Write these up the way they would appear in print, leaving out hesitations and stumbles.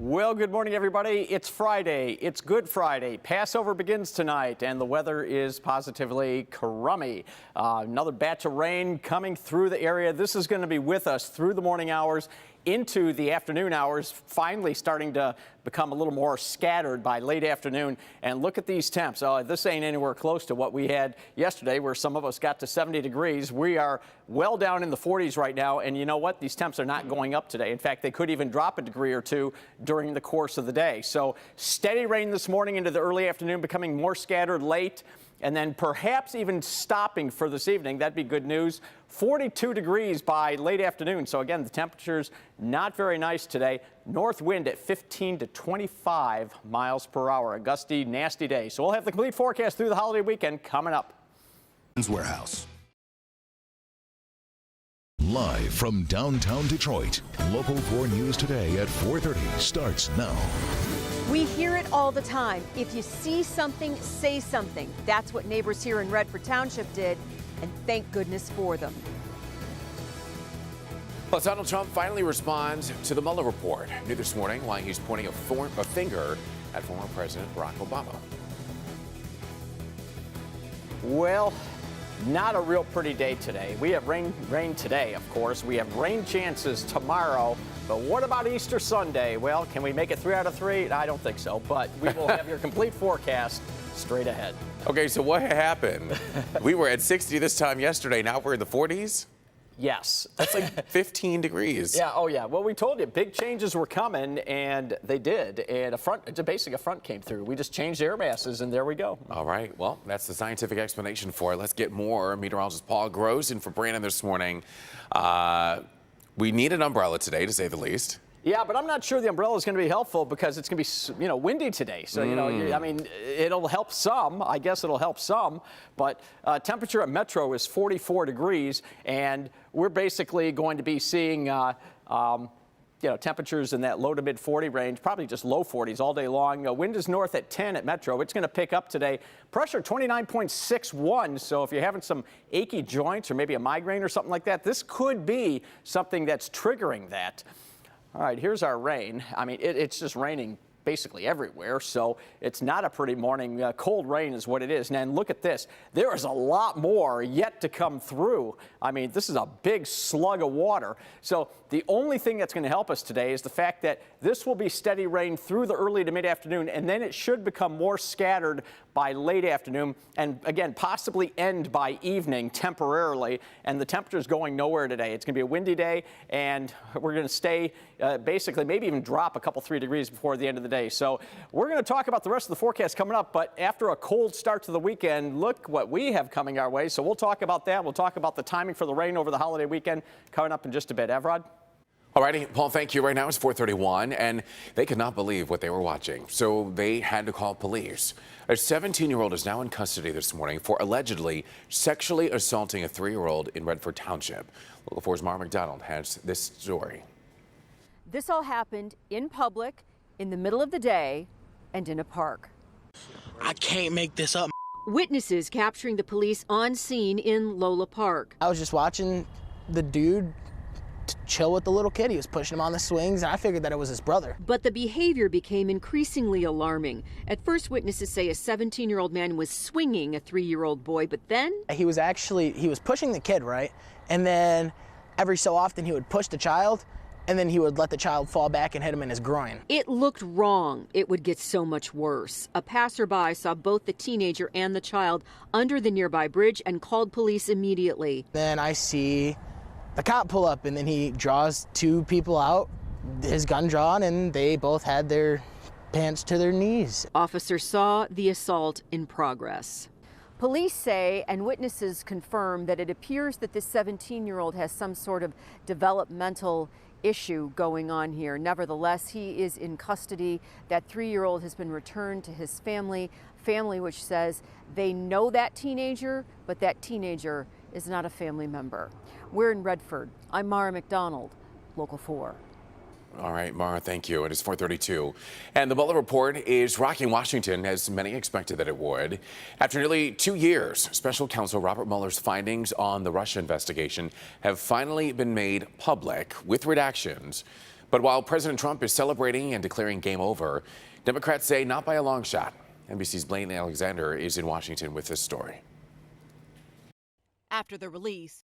Well, good morning, everybody. It's Friday. It's Good Friday. Passover begins tonight, and the weather is positively crummy. Another batch of rain coming through the area. This is going to be with us through the morning hours into the afternoon hours, finally starting to become a little more scattered by late afternoon. And look at these temps. This ain't anywhere close to what we had yesterday, where some of us got to 70 degrees. We are well down in the 40s right now. And you know what? These temps are not going up today. In fact, they could even drop a degree or two during the course of the day. So steady rain this morning into the early afternoon, becoming more scattered late, and then perhaps even stopping for this evening. That'd be good news. 42 degrees by late afternoon. So again, the temperature's not very nice today. North wind at 15 to 25 miles per hour. A gusty, nasty day. So we'll have the complete forecast through the holiday weekend coming up. Warehouse. Live from downtown Detroit, Local 4 News Today at 4:30 starts now. We hear it all the time. If you see something, say something. That's what neighbors here in Redford Township did, and thank goodness for them. Well, Donald Trump finally responds to the Mueller report. New this morning why he's pointing a finger at former President Barack Obama. Well, not a real pretty day today. We have rain today, of course. We have rain chances tomorrow. But what about Easter Sunday? Well, can we make it 3 out of 3? I don't think so. But we will have your complete forecast straight ahead. Okay, so what happened? We were at 60 this time yesterday. Now we're in the 40s? Yes. That's like 15 degrees. Yeah, oh yeah. Well, we told you big changes were coming, and they did. And a front came through. We just changed air masses, and there we go. All right. Well, that's the scientific explanation for it. Let's get more. Meteorologist Paul Gross in for Brandon this morning. We need an umbrella today, to say the least. Yeah, but I'm not sure the umbrella is going to be helpful because it's going to be, windy today. So, I mean, it'll help some. I guess it'll help some. But temperature at Metro is 44 degrees, and we're basically going to be seeing, temperatures in that low to mid 40 range, probably just low 40s all day long. Wind is north at 10 at Metro. It's going to pick up today. Pressure 29.61. So if you're having some achy joints or maybe a migraine or something like that, this could be something that's triggering that. All right, here's our rain. I mean, it's just raining basically everywhere, so it's not a pretty morning. Cold rain is what it is. And then look at this. There is a lot more yet to come through. I mean, this is a big slug of water. So the only thing that's going to help us today is the fact that this will be steady rain through the early to mid-afternoon, and then it should become more scattered by late afternoon, and again, possibly end by evening temporarily. And the temperature's going nowhere today. It's going to be a windy day, and we're going to stay basically maybe even drop a couple 3 degrees before the end of the day. So we're going to talk about the rest of the forecast coming up, but after a cold start to the weekend, look what we have coming our way. So we'll talk about that. We'll talk about the timing for the rain over the holiday weekend coming up in just a bit. Evrod? All righty, Paul, thank you. Right now it's 4:31, and they could not believe what they were watching, so they had to call police. A 17-year-old is now in custody this morning for allegedly sexually assaulting a 3-year-old in Redford Township. Local 4's Mara McDonald has this story. This all happened in public, in the middle of the day, and in a park. I can't make this up. Witnesses capturing the police on scene in Lola Park. I was just watching the dude chill with the little kid. He was pushing him on the swings, and I figured that it was his brother. But the behavior became increasingly alarming. At first, witnesses say a 17-year-old man was swinging a 3-year-old boy, but then He was pushing the kid, right? And then every so often he would push the child, and then he would let the child fall back and hit him in his groin. it looked wrong. It would get so much worse. A passerby saw both the teenager and the child under the nearby bridge and called police immediately. Then I see the cop pull up, and then he draws 2 people out, his gun drawn, and they both had their pants to their knees. Officers saw the assault in progress. Police say, and witnesses confirm, that it appears that this 17-year-old has some sort of developmental issue going on here. Nevertheless, he is in custody. That 3-year-old has been returned to his family, which says they know that teenager, but that teenager is not a family member. We're in Redford. I'm Mara McDonald, Local 4. All right, Mara, thank you. It is 4:32. And the Mueller report is rocking Washington, as many expected that it would. After nearly 2 years, special counsel Robert Mueller's findings on the Russia investigation have finally been made public with redactions. But while President Trump is celebrating and declaring game over, Democrats say not by a long shot. NBC's Blaine Alexander is in Washington with this story. After the release,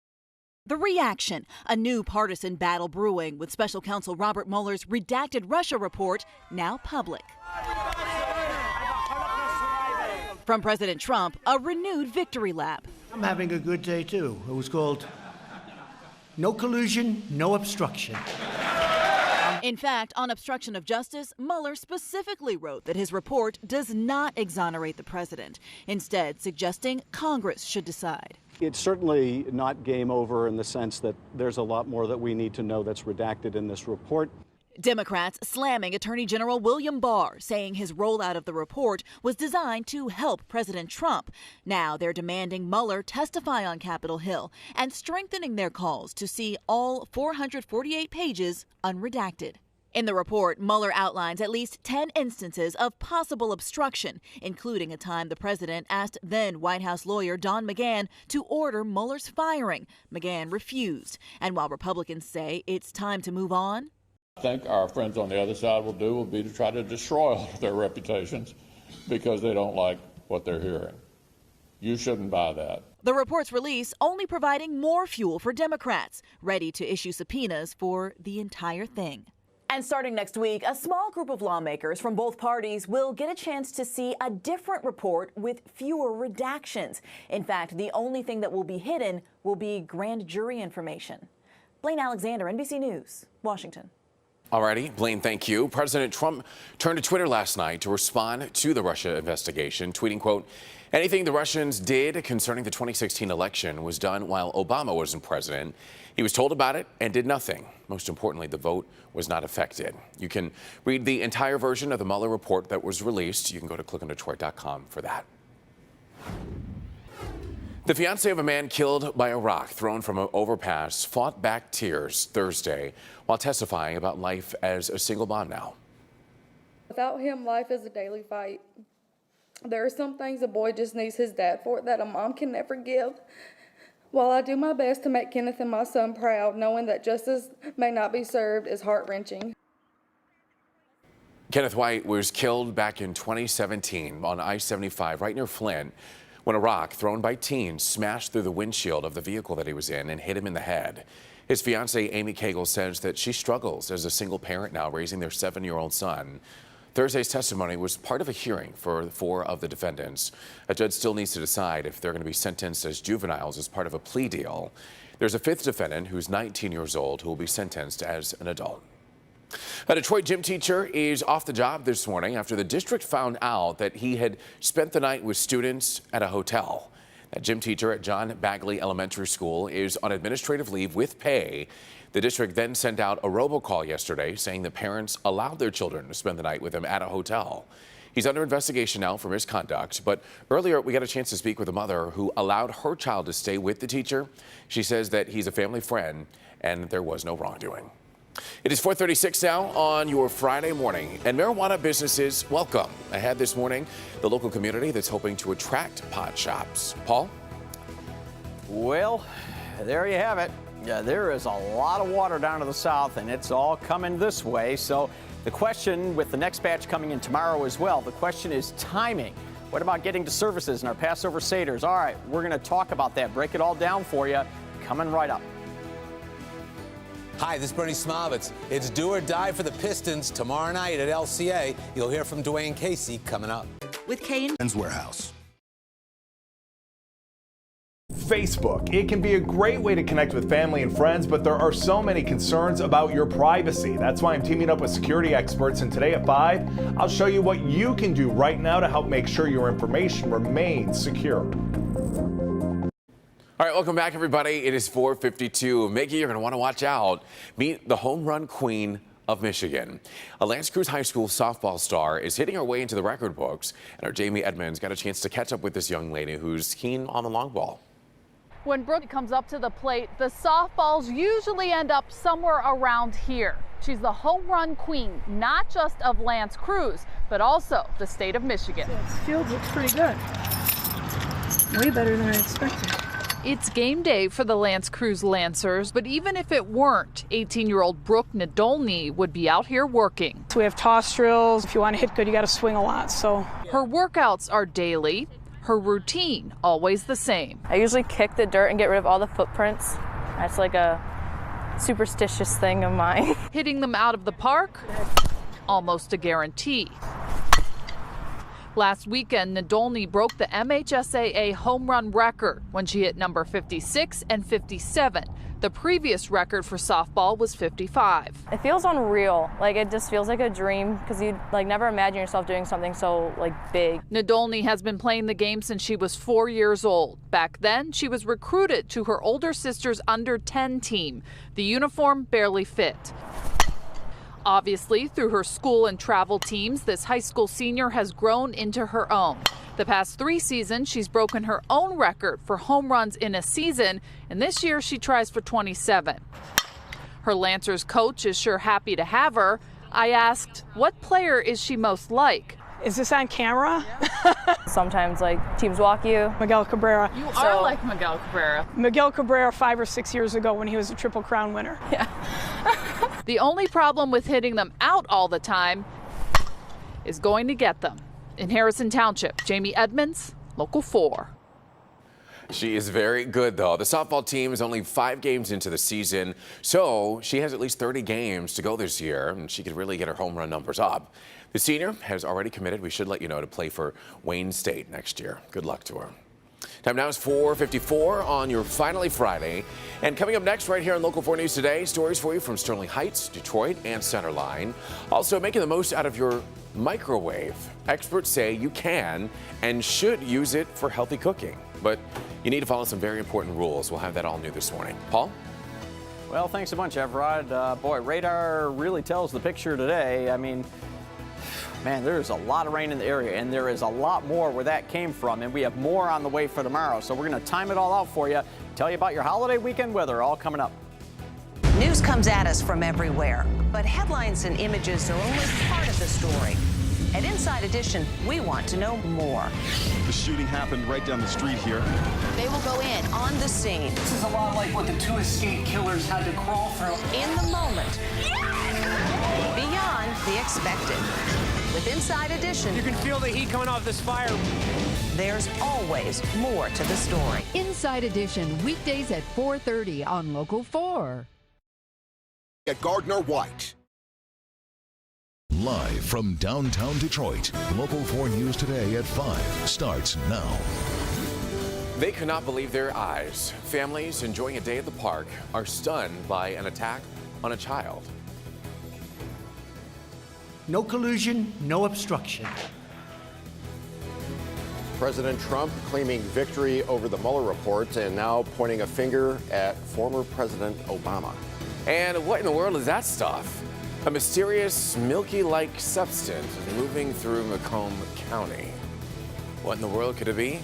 the reaction, a new partisan battle brewing with special counsel Robert Mueller's redacted Russia report now public. From President Trump, a renewed victory lap. I'm having a good day, too. It was called No Collusion, No Obstruction. In fact, on obstruction of justice, Mueller specifically wrote that his report does not exonerate the president, instead suggesting Congress should decide. It's certainly not game over in the sense that there's a lot more that we need to know that's redacted in this report. Democrats slamming Attorney General William Barr, saying his rollout of the report was designed to help President Trump. Now they're demanding Mueller testify on Capitol Hill and strengthening their calls to see all 448 pages unredacted. In the report, Mueller outlines at least 10 instances of possible obstruction, including a time the president asked then White House lawyer Don McGahn to order Mueller's firing. McGahn refused. And while Republicans say it's time to move on, I think our friends on the other side will be to try to destroy all of their reputations because they don't like what they're hearing. You shouldn't buy that. The report's release only providing more fuel for Democrats, ready to issue subpoenas for the entire thing. And starting next week, a small group of lawmakers from both parties will get a chance to see a different report with fewer redactions. In fact, the only thing that will be hidden will be grand jury information. Blaine Alexander, NBC News, Washington. Alrighty, Blaine, thank you. President Trump turned to Twitter last night to respond to the Russia investigation, tweeting, quote, anything the Russians did concerning the 2016 election was done while Obama wasn't president. He was told about it and did nothing. Most importantly, the vote was not affected. You can read the entire version of the Mueller report that was released. You can go to clickondetroit.com for that. The fiancé of a man killed by a rock thrown from an overpass fought back tears Thursday while testifying about life as a single mom now. Without him, life is a daily fight. There are some things a boy just needs his dad for that a mom can never give. While I do my best to make Kenneth and my son proud, knowing that justice may not be served is heart-wrenching. Kenneth White was killed back in 2017 on I-75 right near Flint when a rock thrown by teens smashed through the windshield of the vehicle that he was in and hit him in the head. His fiancée, Amy Cagle, says that she struggles as a single parent now raising their 7-year-old son. Thursday's testimony was part of a hearing for 4 of the defendants. A judge still needs to decide if they're going to be sentenced as juveniles as part of a plea deal. There's a 5th defendant who's 19 years old who will be sentenced as an adult. A Detroit gym teacher is off the job this morning after the district found out that he had spent the night with students at a hotel. That gym teacher at John Bagley Elementary School is on administrative leave with pay. The district then sent out a robocall yesterday saying the parents allowed their children to spend the night with him at a hotel. He's under investigation now for misconduct, but earlier we got a chance to speak with a mother who allowed her child to stay with the teacher. She says that he's a family friend and there was no wrongdoing. It is 4:36 now on your Friday morning, and marijuana businesses welcome ahead this morning the local community that's hoping to attract pot shops. Paul? Well, there you have it. Yeah, there is a lot of water down to the south, and it's all coming this way. So the question, with the next batch coming in tomorrow as well, the question is timing. What about getting to services and our Passover Seders? All right, we're going to talk about that, break it all down for you, coming right up. Hi, this is Bernie Smovitz. It's do or die for the Pistons tomorrow night at LCA. You'll hear from Dwayne Casey coming up. With Kane Warehouse. Facebook. It can be a great way to connect with family and friends, but there are so many concerns about your privacy. That's why I'm teaming up with security experts, and today at 5, I'll show you what you can do right now to help make sure your information remains secure. All right, welcome back, everybody. It is 4:52. Mickey, you're going to want to watch out. Meet the home run queen of Michigan. A L'Anse Creuse High School softball star is hitting her way into the record books, and our Jamie Edmonds got a chance to catch up with this young lady who's keen on the long ball. When Brooke comes up to the plate, the softballs usually end up somewhere around here. She's the home run queen, not just of L'Anse Creuse, but also the state of Michigan. So this field looks pretty good. Way better than I expected. It's game day for the Lance Cruz Lancers, but even if it weren't, 18-year-old Brooke Nadolny would be out here working. So we have toss drills. If you want to hit good, you got to swing a lot. So her workouts are daily, her routine always the same. I usually kick the dirt and get rid of all the footprints. That's like a superstitious thing of mine. Hitting them out of the park, almost a guarantee. Last weekend, Nadolny broke the MHSAA home run record when she hit number 56 and 57. The previous record for softball was 55. It feels unreal. Like, it just feels like a dream because you never imagine yourself doing something so big. Nadolny has been playing the game since she was 4 years old. Back then, she was recruited to her older sister's under-10 team. The uniform barely fit. Obviously, through her school and travel teams, this high school senior has grown into her own. The past 3 seasons, she's broken her own record for home runs in a season, and this year she tries for 27. Her Lancers coach is sure happy to have her. I asked, what player is she most like? is this on camera? Sometimes teams walk you. Miguel Cabrera. You are like Miguel Cabrera. Miguel Cabrera 5 or 6 years ago when he was a Triple Crown winner. Yeah. The only problem with hitting them out all the time is going to get them. In Harrison Township, Jamie Edmonds, Local 4. She is very good, though. The softball team is only 5 games into the season, so she has at least 30 games to go this year, and she could really get her home run numbers up. The senior has already committed, we should let you know, to play for Wayne State next year. Good luck to her. Time now is 4:54 on your Finally Friday. And coming up next right here on Local 4 News Today, stories for you from Sterling Heights, Detroit, and Centerline. Also, making the most out of your microwave. Experts say you can and should use it for healthy cooking, but you need to follow some very important rules. We'll have that all new this morning. Paul? Well, thanks a bunch, Evrod. Boy, radar really tells the picture today. I mean, man, there's a lot of rain in the area, and there is a lot more where that came from, and we have more on the way for tomorrow. So we're going to time it all out for you, tell you about your holiday weekend weather, all coming up. News comes at us from everywhere, but headlines and images are only part of the story. At Inside Edition, we want to know more. The shooting happened right down the street here. They will go in on the scene. This is a lot like what the 2 escaped killers had to crawl through. In the moment. Beyond the expected. With Inside Edition, You can feel the heat coming off this fire. there's always more to the story. Inside Edition, weekdays at 4:30 on Local 4. At Gardner White. Live from downtown Detroit, Local 4 News Today at 5 starts now. They could not believe their eyes. Families enjoying a day at the park are stunned by an attack on a child. No collusion, no obstruction. President Trump claiming victory over the Mueller report and now pointing a finger at former President Obama. And what in the world is that stuff? A mysterious milky-like substance is moving through Macomb County. What in the world could it be?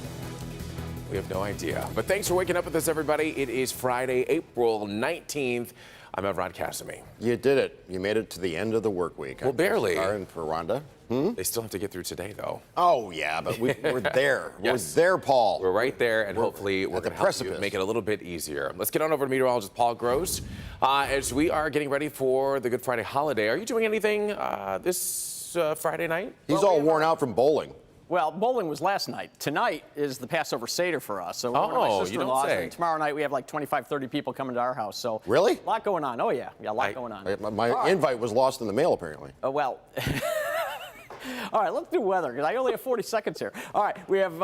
We have no idea. But thanks for waking up with us, everybody. It is Friday, April 19th. I'm Evrod Cassimy. You did it. You made it to the end of the work week. Well, barely. And for Rhonda. They still have to get through today, though. Oh, yeah, but we're there. Yes. We're there, Paul. We're right there, and hopefully we're at the going to help you precipice. make it a little bit easier. Let's get on over to meteorologist Paul Gross. As we are getting ready for the Good Friday holiday, are you doing anything this Friday night? He's all worn out from bowling. Well, bowling was last night. Tonight is the Passover Seder for us. So Oh, my you don't sister-in-law's, say. and tomorrow night we have like 25, 30 people coming to our house. So Really? a lot going on. Oh, yeah. Yeah, a lot going on. My invite was lost in the mail, apparently. Well, all right, let's do weather, because I only have 40 seconds here. All right, we have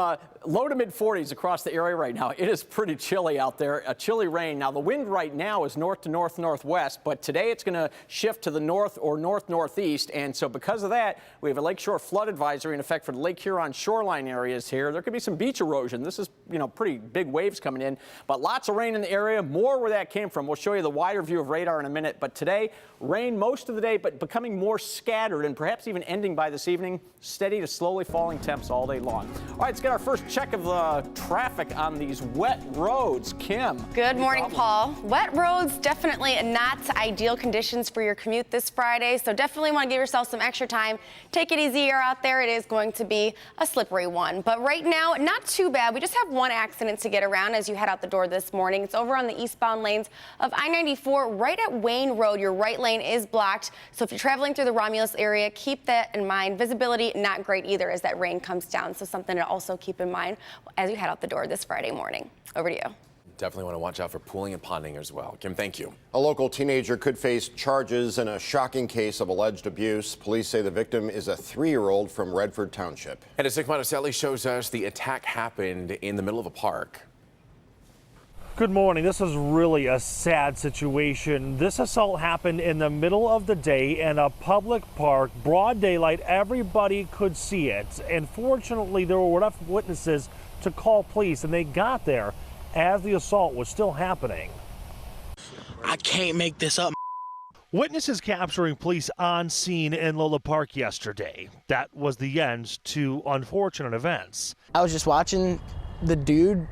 low to mid-40s across the area right now. It is pretty chilly out there, a chilly rain. Now, the wind right now is north to north-northwest, but today it's going to shift to the north or north-northeast, and so because of that, we have a lakeshore flood advisory in effect for the Lake Huron shoreline areas here. There could be some beach erosion. This is, pretty big waves coming in, but lots of rain in the area, more where that came from. We'll show you the wider view of radar in a minute, but today, rain most of the day, but becoming more scattered and perhaps even ending by this evening. changing, steady to slowly falling temps all day long. All right, let's get our first check of the traffic on these wet roads. Kim. Good morning, Paul. Wet roads, definitely not ideal conditions for your commute this Friday, so definitely want to give yourself some extra time. Take it easier out there. It is going to be a slippery one, but right now, not too bad. We just have one accident to get around as you head out the door this morning. It's over on the eastbound lanes of I-94 right at Wayne Road. Your right lane is blocked, so if you're traveling through the Romulus area, keep that in mind. Visibility not great either as that rain comes down, so something to also keep in mind as you head out the door this Friday morning. Over to you. Definitely want to watch out for pooling and ponding as well. Kim, thank you. A local teenager could face charges in a shocking case of alleged abuse. Police say the victim is a 3-year-old from Redford Township. And as Nick Monticelli shows us, the attack happened in the middle of a park. Good morning. This is really a sad situation. This assault happened in the middle of the day in a public park, broad daylight. Everybody could see it. And fortunately, there were enough witnesses to call police, and they got there as the assault was still happening. I can't make this up. Witnesses capturing police on scene in Lola Park yesterday. That was the end to unfortunate events. I was just watching the dude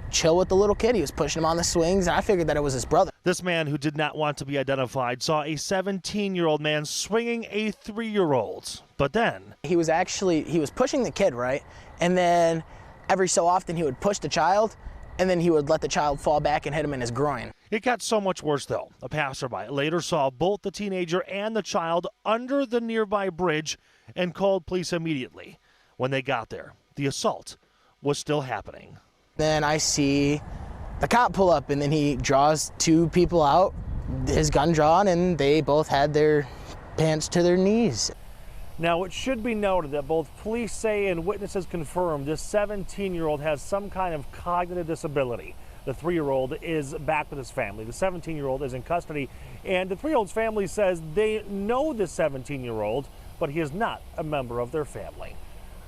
chill with the little kid. He was pushing him on the swings, and I figured that it was his brother. This man, who did not want to be identified, saw a 17-year-old man swinging a 3-year-old. But then he was pushing the kid, right? And then every so often he would push the child, and then he would let the child fall back and hit him in his groin. It got so much worse, though. A passerby later saw both the teenager and the child under the nearby bridge and called police immediately. When they got there, the assault was still happening. Then I see the cop pull up, and then he draws 2 people out, his gun drawn, and they both had their pants to their knees. Now, it should be noted that both police say and witnesses confirm this 17-year-old has some kind of cognitive disability. The 3-year-old is back with his family. The 17-year-old is in custody, and the 3-year-old's family says they know the 17-year-old, but he is not a member of their family.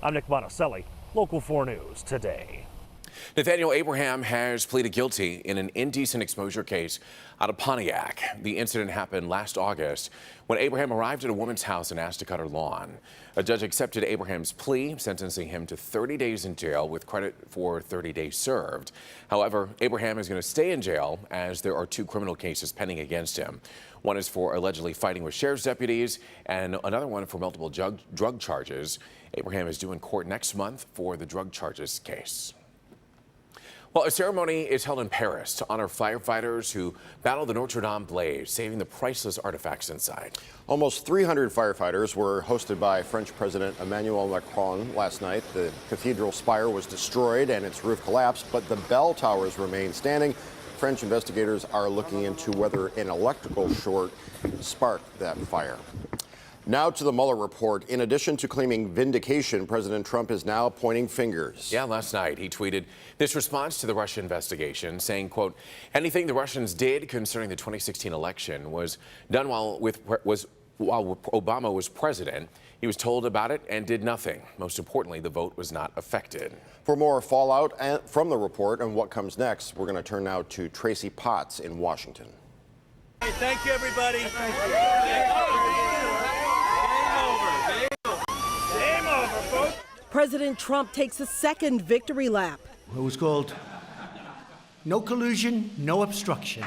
I'm Nick Monticelli, Local 4 News Today. Nathaniel Abraham has pleaded guilty in an indecent exposure case out of Pontiac. The incident happened last August when Abraham arrived at a woman's house and asked to cut her lawn. A judge accepted Abraham's plea, sentencing him to 30 days in jail with credit for 30 days served. However, Abraham is going to stay in jail as there are 2 criminal cases pending against him. One is for allegedly fighting with sheriff's deputies and another one for multiple drug charges. Abraham is due in court next month for the drug charges case. Well, a ceremony is held in Paris to honor firefighters who battled the Notre Dame blaze, saving the priceless artifacts inside. Almost 300 firefighters were hosted by French President Emmanuel Macron last night. The cathedral spire was destroyed and its roof collapsed, but the bell towers remain standing. French investigators are looking into whether an electrical short sparked that fire. Now to the Mueller report. In addition to claiming vindication, President Trump is now pointing fingers. Yeah, last night he tweeted this response to the Russia investigation, saying, quote, anything the Russians did concerning the 2016 election was done while Obama was president. He was told about it and did nothing. Most importantly, the vote was not affected. For more fallout from the report and what comes next, we're going to turn now to Tracy Potts in Washington. Hey, thank you, everybody. President Trump takes a second victory lap. It was called no collusion, no obstruction.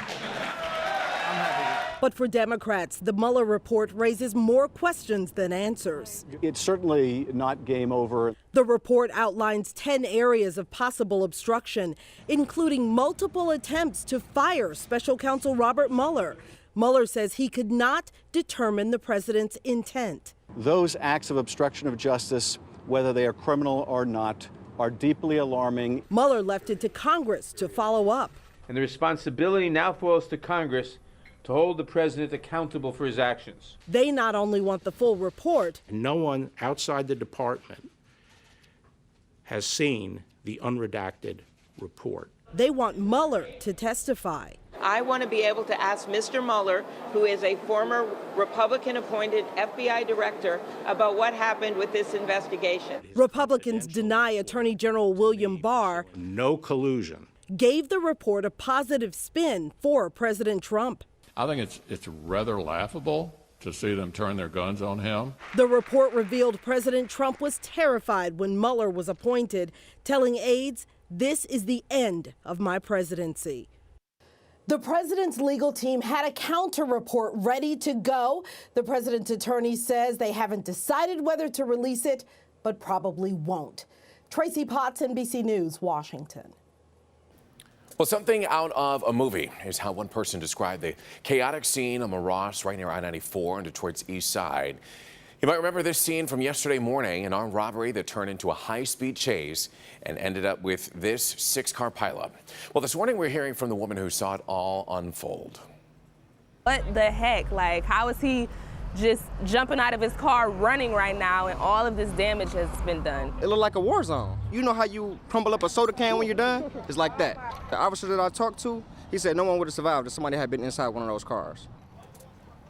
But for Democrats, the Mueller report raises more questions than answers. It's certainly not game over. The report outlines 10 areas of possible obstruction, including multiple attempts to fire Special Counsel Robert Mueller. Mueller says he could not determine the president's intent. Those acts of obstruction of justice, whether they are criminal or not, are deeply alarming. Mueller left it to Congress to follow up. And the responsibility now falls to Congress to hold the president accountable for his actions. They not only want the full report. No one outside the department has seen the unredacted report. They want Mueller to testify. I want to be able to ask Mr. Mueller, who is a former Republican-appointed FBI director, about what happened with this investigation. Republicans deny Attorney General William Barr no collusion gave the report a positive spin for President Trump. I think it's rather laughable to see them turn their guns on him. The report revealed President Trump was terrified when Mueller was appointed, telling aides, "This is the end of my presidency." The president's legal team had a counter report ready to go. The president's attorney says they haven't decided whether to release it, but probably won't. Tracy Potts, NBC News, Washington. Well, something out of a movie is how one person described the chaotic scene on Ross right near I-94 on Detroit's east side. You might remember this scene from yesterday morning, an armed robbery that turned into a high-speed chase and ended up with this 6-car pileup. Well, this morning we're hearing from the woman who saw it all unfold. What the heck? Like, how is he just jumping out of his car running right now and all of this damage has been done? It looked like a war zone. You know how you crumble up a soda can when you're done? It's like that. The officer that I talked to, he said no one would have survived if somebody had been inside one of those cars.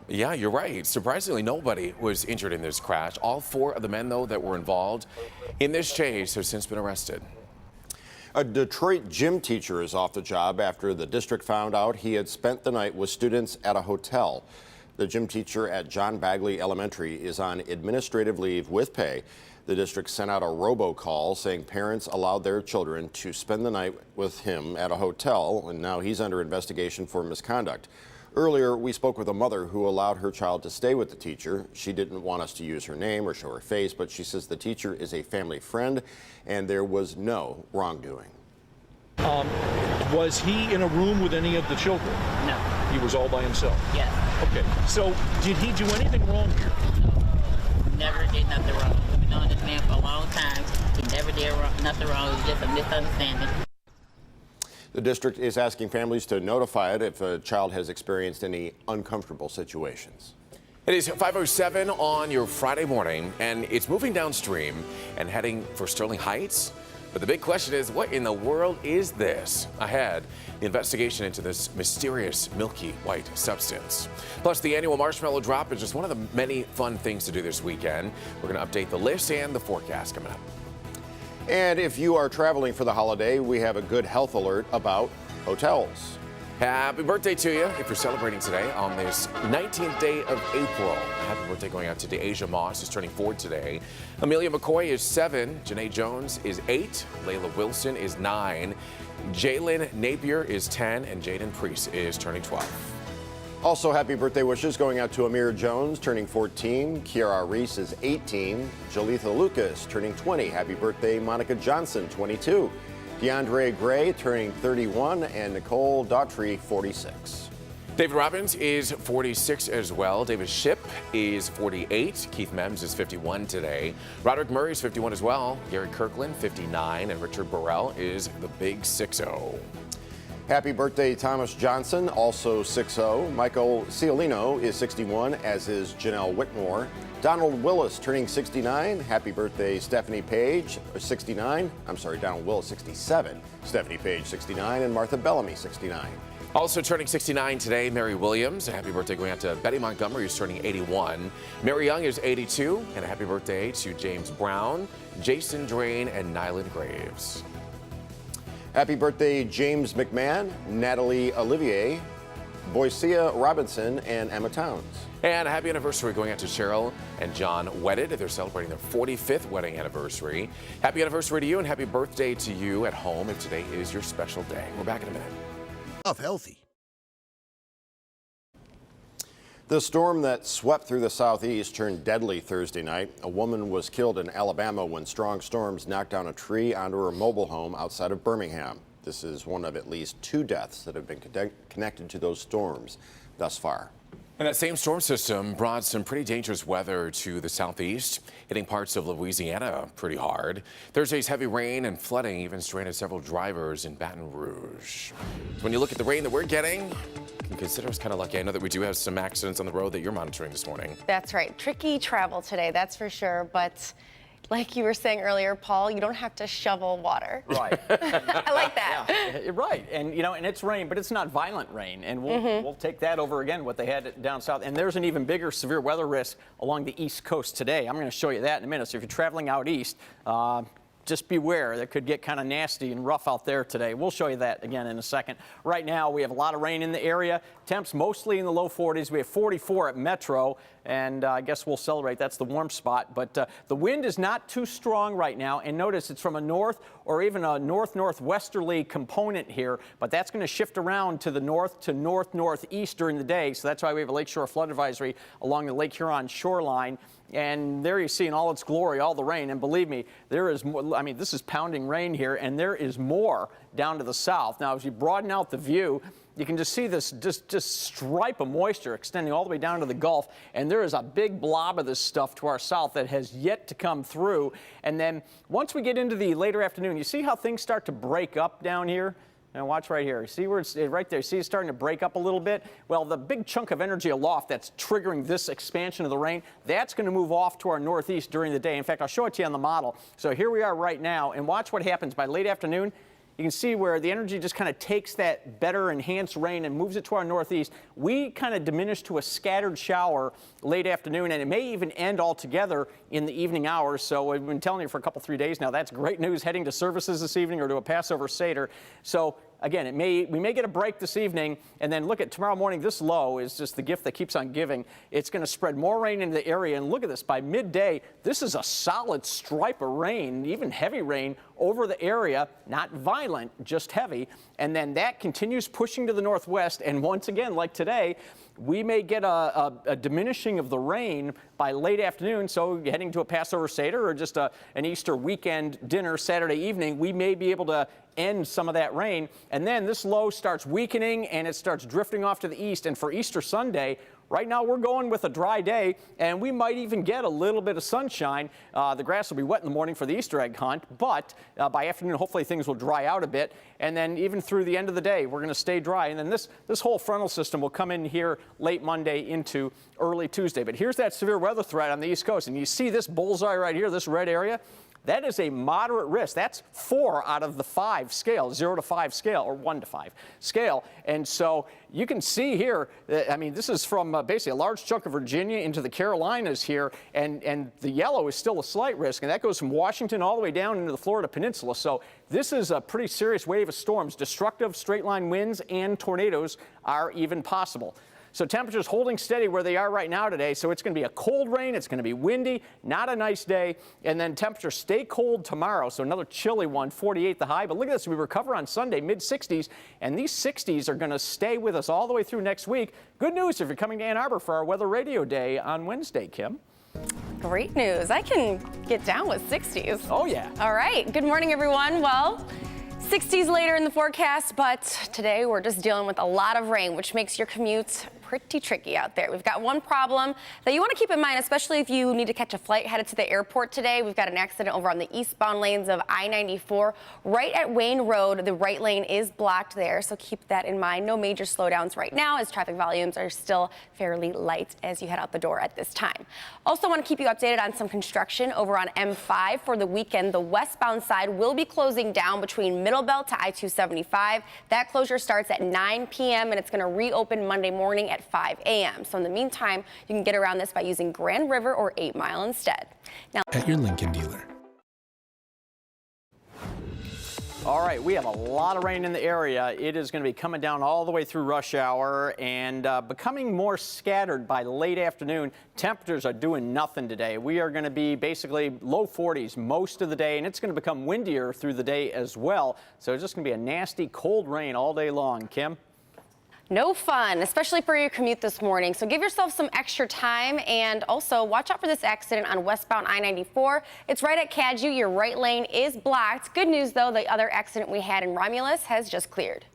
Yeah, you're right. Surprisingly, nobody was injured in this crash. All 4 of the men, though, that were involved in this chase have since been arrested. A Detroit gym teacher is off the job after the district found out he had spent the night with students at a hotel. The gym teacher at John Bagley Elementary is on administrative leave with pay. The district sent out a robocall saying parents allowed their children to spend the night with him at a hotel, and now he's under investigation for misconduct. Earlier, we spoke with a mother who allowed her child to stay with the teacher. She didn't want us to use her name or show her face, but she says the teacher is a family friend and there was no wrongdoing. Was he in a room with any of the children? No. He was all by himself? Yes. Okay, so did he do anything wrong here? Never did nothing wrong. We've been knowing this man for a long time. He never did nothing wrong. It was just a misunderstanding. The district is asking families to notify it if a child has experienced any uncomfortable situations. It is 5:07 on your Friday morning, and it's moving downstream and heading for Sterling Heights. But the big question is, what in the world is this? Ahead, the investigation into this mysterious milky white substance. Plus, the annual marshmallow drop is just one of the many fun things to do this weekend. We're going to update the list and the forecast coming up. And if you are traveling for the holiday, we have a good health alert about hotels. Happy birthday to you if you're celebrating today on this 19th day of April. Happy birthday going out to Deasia Moss, who's turning 4 today. Amelia McCoy is 7. Janae Jones is 8. Layla Wilson is 9. Jalen Napier is 10. And Jaden Priest is turning 12. Also, happy birthday wishes going out to Amir Jones, turning 14. Kiara Reese is 18. Jalitha Lucas, turning 20. Happy birthday, Monica Johnson, 22. DeAndre Gray, turning 31. And Nicole Daughtry, 46. David Robbins is 46 as well. David Shipp is 48. Keith Mems is 51 today. Roderick Murray is 51 as well. Gary Kirkland, 59. And Richard Burrell is the big 6-0. Happy birthday, Thomas Johnson, also 6-0. Michael Ciolino is 61, as is Janelle Whitmore. Donald Willis turning 69. Happy birthday, Stephanie Page, 69. I'm sorry, Donald Willis, 67. Stephanie Page, 69. And Martha Bellamy, 69. Also turning 69 today, Mary Williams. A happy birthday going out to Betty Montgomery, who's turning 81. Mary Young is 82. And a happy birthday to James Brown, Jason Drain, and Nyland Graves. Happy birthday, James McMahon, Natalie Olivier, Boycia Robinson, and Emma Towns. And a happy anniversary going out to Cheryl and John Wedded. They're celebrating their 45th wedding anniversary. Happy anniversary to you and happy birthday to you at home if today is your special day. We're back in a minute. Healthy. The storm that swept through the southeast turned deadly Thursday night. A woman was killed in Alabama when strong storms knocked down a tree onto her mobile home outside of Birmingham. This is one of at least 2 deaths that have been connected to those storms thus far. And that same storm system brought some pretty dangerous weather to the southeast, hitting parts of Louisiana pretty hard. Thursday's heavy rain and flooding even stranded several drivers in Baton Rouge. When you look at the rain that we're getting, you can consider us kind of lucky. I know that we do have some accidents on the road that you're monitoring this morning. That's right. Tricky travel today, that's for sure. But like you were saying earlier, Paul, you don't have to shovel water. Right. I like that. Yeah, you're right. And, you know, and it's rain, but it's not violent rain. And we'll take that over again, what they had down south. And there's an even bigger severe weather risk along the east coast today. I'm going to show you that in a minute. So if you're traveling out east, just beware. That could get kind of nasty and rough out there today. We'll show you that again in a second. Right now, we have a lot of rain in the area. Temps mostly in the low 40s. We have 44 at Metro, and I guess we'll celebrate. That's the warm spot. But the wind is not too strong right now. And notice it's from a north or even a north-northwesterly component here. But that's going to shift around to the north to north-northeast during the day. So that's why we have a lakeshore flood advisory along the Lake Huron shoreline. And there you see in all its glory, all the rain. And believe me, there is more. I mean, this is pounding rain here, and there is more down to the south. Now, as you broaden out the view, you can just see this just stripe of moisture extending all the way down to the Gulf. And there is a big blob of this stuff to our south that has yet to come through. And then once we get into the later afternoon, you see how things start to break up down here? Now watch right here. See where it's right there? See it's starting to break up a little bit? Well, the big chunk of energy aloft that's triggering this expansion of the rain, that's going to move off to our northeast during the day. In fact, I'll show it to you on the model. So here we are right now, and watch what happens by late afternoon. You can see where the energy just kind of takes that better enhanced rain and moves it to our northeast. We kind of diminish to a scattered shower late afternoon, and it may even end altogether in the evening hours. So we've been telling you for a couple, 3 days now, that's great news heading to services this evening or to a Passover Seder. So again, we may get a break this evening, and then look at tomorrow morning. This low is just the gift that keeps on giving. It's going to spread more rain into the area, and look at this. By midday, this is a solid stripe of rain, even heavy rain, over the area. Not violent, just heavy. And then that continues pushing to the northwest, and once again, like today, we may get a diminishing of the rain by late afternoon. So heading to a Passover Seder or just an Easter weekend dinner Saturday evening, we may be able to end some of that rain. And then this low starts weakening and it starts drifting off to the east. And for Easter Sunday, right now we're going with a dry day, and we might even get a little bit of sunshine. The grass will be wet in the morning for the Easter egg hunt, but by afternoon, hopefully things will dry out a bit. And then even through the end of the day, we're going to stay dry. And then this whole frontal system will come in here late Monday into early Tuesday. But here's that severe weather threat on the East Coast. And you see this bullseye right here, this red area? That is a moderate risk. That's 4 out of the 5 scale, 0 to 5 scale, or 1 to 5 scale. And so you can see here, I mean, this is from basically a large chunk of Virginia into the Carolinas here, and the yellow is still a slight risk, and that goes from Washington all the way down into the Florida Peninsula. So this is a pretty serious wave of storms. Destructive straight-line winds and tornadoes are even possible. So temperatures holding steady where they are right now today. So it's going to be a cold rain. It's going to be windy, not a nice day. And then temperatures stay cold tomorrow. So another chilly one, 48 the high. But look at this. We recover on Sunday, mid-60s. And these 60s are going to stay with us all the way through next week. Good news if you're coming to Ann Arbor for our Weather Radio Day on Wednesday, Kim. Great news. I can get down with 60s. Oh, yeah. All right. Good morning, everyone. Well, 60s later in the forecast, but today we're just dealing with a lot of rain, which makes your commute pretty tricky out there. We've got one problem that you want to keep in mind, especially if you need to catch a flight headed to the airport today. We've got an accident over on the eastbound lanes of I-94 right at Wayne Road. The right lane is blocked there, so keep that in mind. No major slowdowns right now as traffic volumes are still fairly light as you head out the door at this time. Also want to keep you updated on some construction over on M5 for the weekend. The westbound side will be closing down between Middle Belt to I-275. That closure starts at 9 p.m. and it's going to reopen Monday morning at 5 a.m. So in the meantime, you can get around this by using Grand River or 8 Mile instead. Now, at your Lincoln dealer. All right, we have a lot of rain in the area. It is going to be coming down all the way through rush hour and becoming more scattered by late afternoon. Temperatures are doing nothing today. We are going to be basically low 40s most of the day, and it's going to become windier through the day as well. So it's just going to be a nasty cold rain all day long. Kim? no fun, especially for your commute this morning. So give yourself some extra time, and also watch out for this accident on westbound I-94. It's right at Cadju. Your right lane is blocked. Good news, though, the other accident we had in Romulus has just cleared.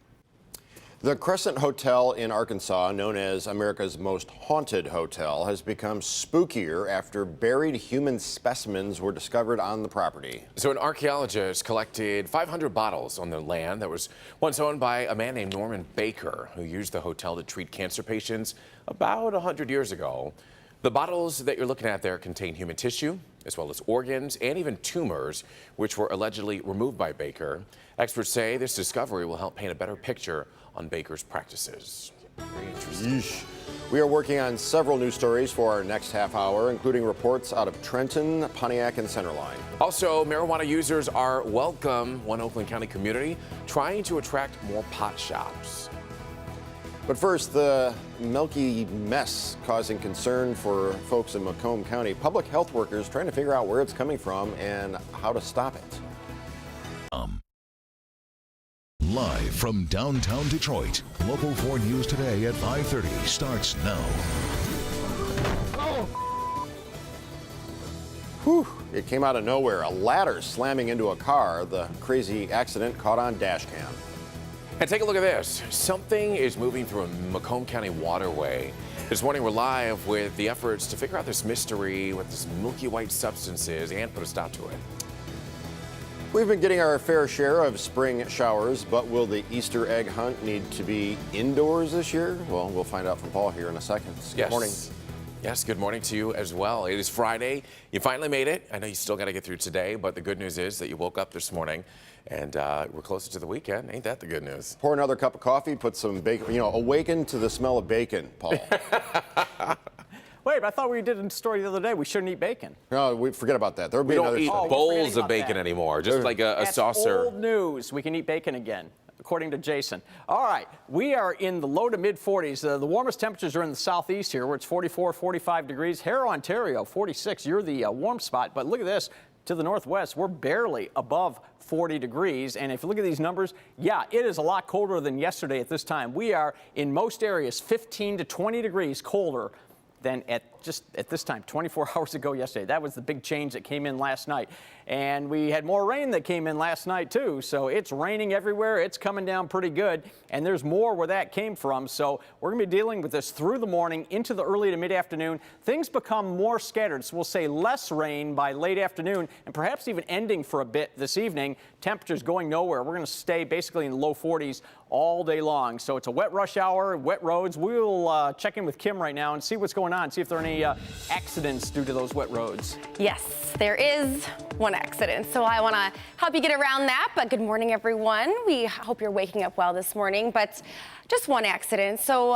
The Crescent Hotel in Arkansas, known as America's most haunted hotel, has become spookier after buried human specimens were discovered on the property. So an archaeologist collected 500 bottles on the land that was once owned by a man named Norman Baker, who used the hotel to treat cancer patients about 100 years ago. The bottles that you're looking at there contain human tissue, as well as organs and even tumors, which were allegedly removed by Baker. Experts say this discovery will help paint a better picture on Baker's practices. Very interesting. Yeesh. We are working on several news stories for our next half hour, including reports out of Trenton, Pontiac, and Centerline. Also, marijuana users are welcome. One Oakland County community trying to attract more pot shops. But first, the milky mess causing concern for folks in Macomb County. Public health workers trying to figure out where it's coming from and how to stop it. Live from downtown Detroit, Local 4 News Today at 5:30 starts now. Whew, it came out of nowhere. A ladder slamming into a car. The crazy accident caught on dash cam. And take a look at this. Something is moving through a Macomb County waterway. This morning, we're live with the efforts to figure out this mystery, what this milky white substance is, and put a stop to it. We've been getting our fair share of spring showers, but will the Easter egg hunt need to be indoors this year? Well, we'll find out from Paul here in a second. Good morning. Yes, good morning to you as well. It is Friday. You finally made it. I know you still got to get through today, but the good news is that you woke up this morning and we're closer to the weekend. Ain't that the good news? Pour another cup of coffee, put some bacon, awaken to the smell of bacon, Paul. Wait, but I thought we did a story the other day. We shouldn't eat bacon. No, we forget about that. There'll be we don't another eat story. bowls of bacon anymore, just like a That's saucer. Old news. We can eat bacon again, according to Jason. All right, we are in the low to mid 40s. The warmest temperatures are in the southeast here, where it's 44, 45 degrees. Harrow, Ontario, 46. You're the warm spot. But look at this. To the northwest, we're barely above 40 degrees. And if you look at these numbers, yeah, it is a lot colder than yesterday at this time. We are in most areas 15 to 20 degrees colder than at this time, 24 hours ago yesterday. That was the big change that came in last night. And we had more rain that came in last night too. So it's raining everywhere. It's coming down pretty good. And there's more where that came from. So we're gonna be dealing with this through the morning into the early to mid-afternoon. Things become more scattered. So we'll say less rain by late afternoon and perhaps even ending for a bit this evening. Temperatures going nowhere. We're gonna stay basically in the low 40s all day long. So it's a wet rush hour, wet roads. We'll check in with Kim right now and see what's going on, see if there are any accidents due to those wet roads. Yes, there is one accident. So I want to help you get around that. But good morning, everyone. We hope you're waking up well this morning. But just one accident. So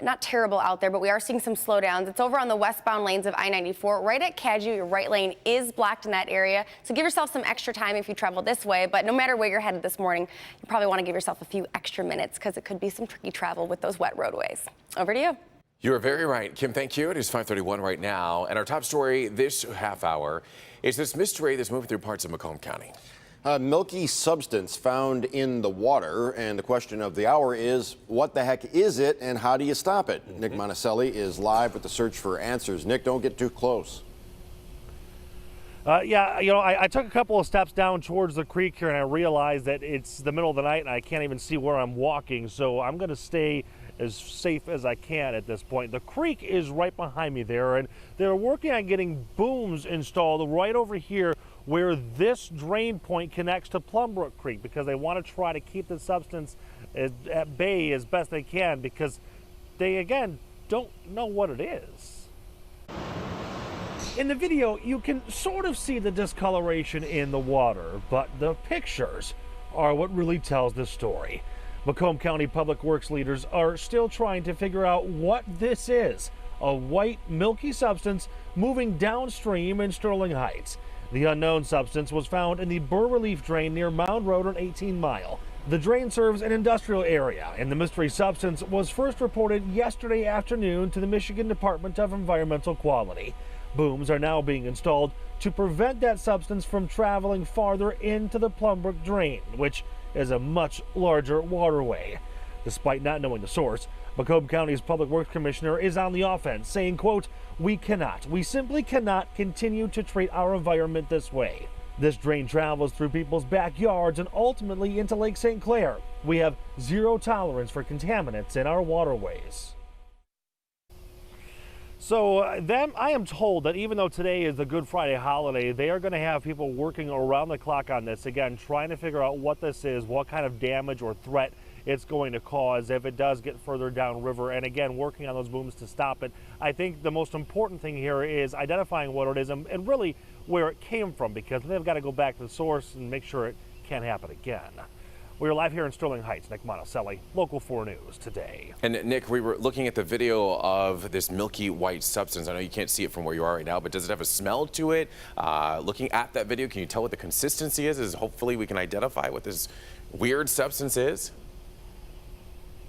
not terrible out there, but we are seeing some slowdowns. It's over on the westbound lanes of I-94. Right at Cadieux, your right lane is blocked in that area. So give yourself some extra time if you travel this way. But no matter where you're headed this morning, you probably want to give yourself a few extra minutes because it could be some tricky travel with those wet roadways. Over to you. You are very right, Kim. Thank you. It is 5:31 right now. And our top story this half hour is this mystery that's moving through parts of Macomb County. A milky substance found in the water, and the question of the hour is, what the heck is it and how do you stop it? Nick Monticelli is live with the search for answers. Nick, don't get too close. Yeah, I took a couple of steps down towards the creek here and I realized that it's the middle of the night and I can't even see where I'm walking, so I'm going to stay as safe as I can at this point. The creek is right behind me there, and they're working on getting booms installed right over here where this drain point connects to Plumbrook Creek because they want to try to keep the substance at bay as best they can because they, again, don't know what it is. In the video, you can sort of see the discoloration in the water, but the pictures are what really tells the story. Macomb County Public Works leaders are still trying to figure out what this is, a white, milky substance moving downstream in Sterling Heights. The unknown substance was found in the Burr Relief Drain near Mound Road on 18 Mile. The drain serves an industrial area, and the mystery substance was first reported yesterday afternoon to the Michigan Department of Environmental Quality. Booms are now being installed to prevent that substance from traveling farther into the Plumbrook Drain, which is a much larger waterway. Despite not knowing the source, Macomb County's Public Works Commissioner is on the offense, saying, quote, we simply cannot continue to treat our environment this way. This drain travels through people's backyards and ultimately into Lake St. Clair. We have zero tolerance for contaminants in our waterways. So I am told that even though today is the Good Friday holiday, they are going to have people working around the clock on this, again, trying to figure out what this is, what kind of damage or threat it's going to cause if it does get further downriver, and again, working on those booms to stop it. I think the most important thing here is identifying what it is and really where it came from, because they've got to go back to the source and make sure it can't happen again. We're live here in Sterling Heights. Nick Monticelli, Local 4 News Today. And Nick, we were looking at the video of this milky white substance. I know you can't see it from where you are right now, but does it have a smell to it? Looking at that video, can you tell what the consistency is? Hopefully we can identify what this weird substance is?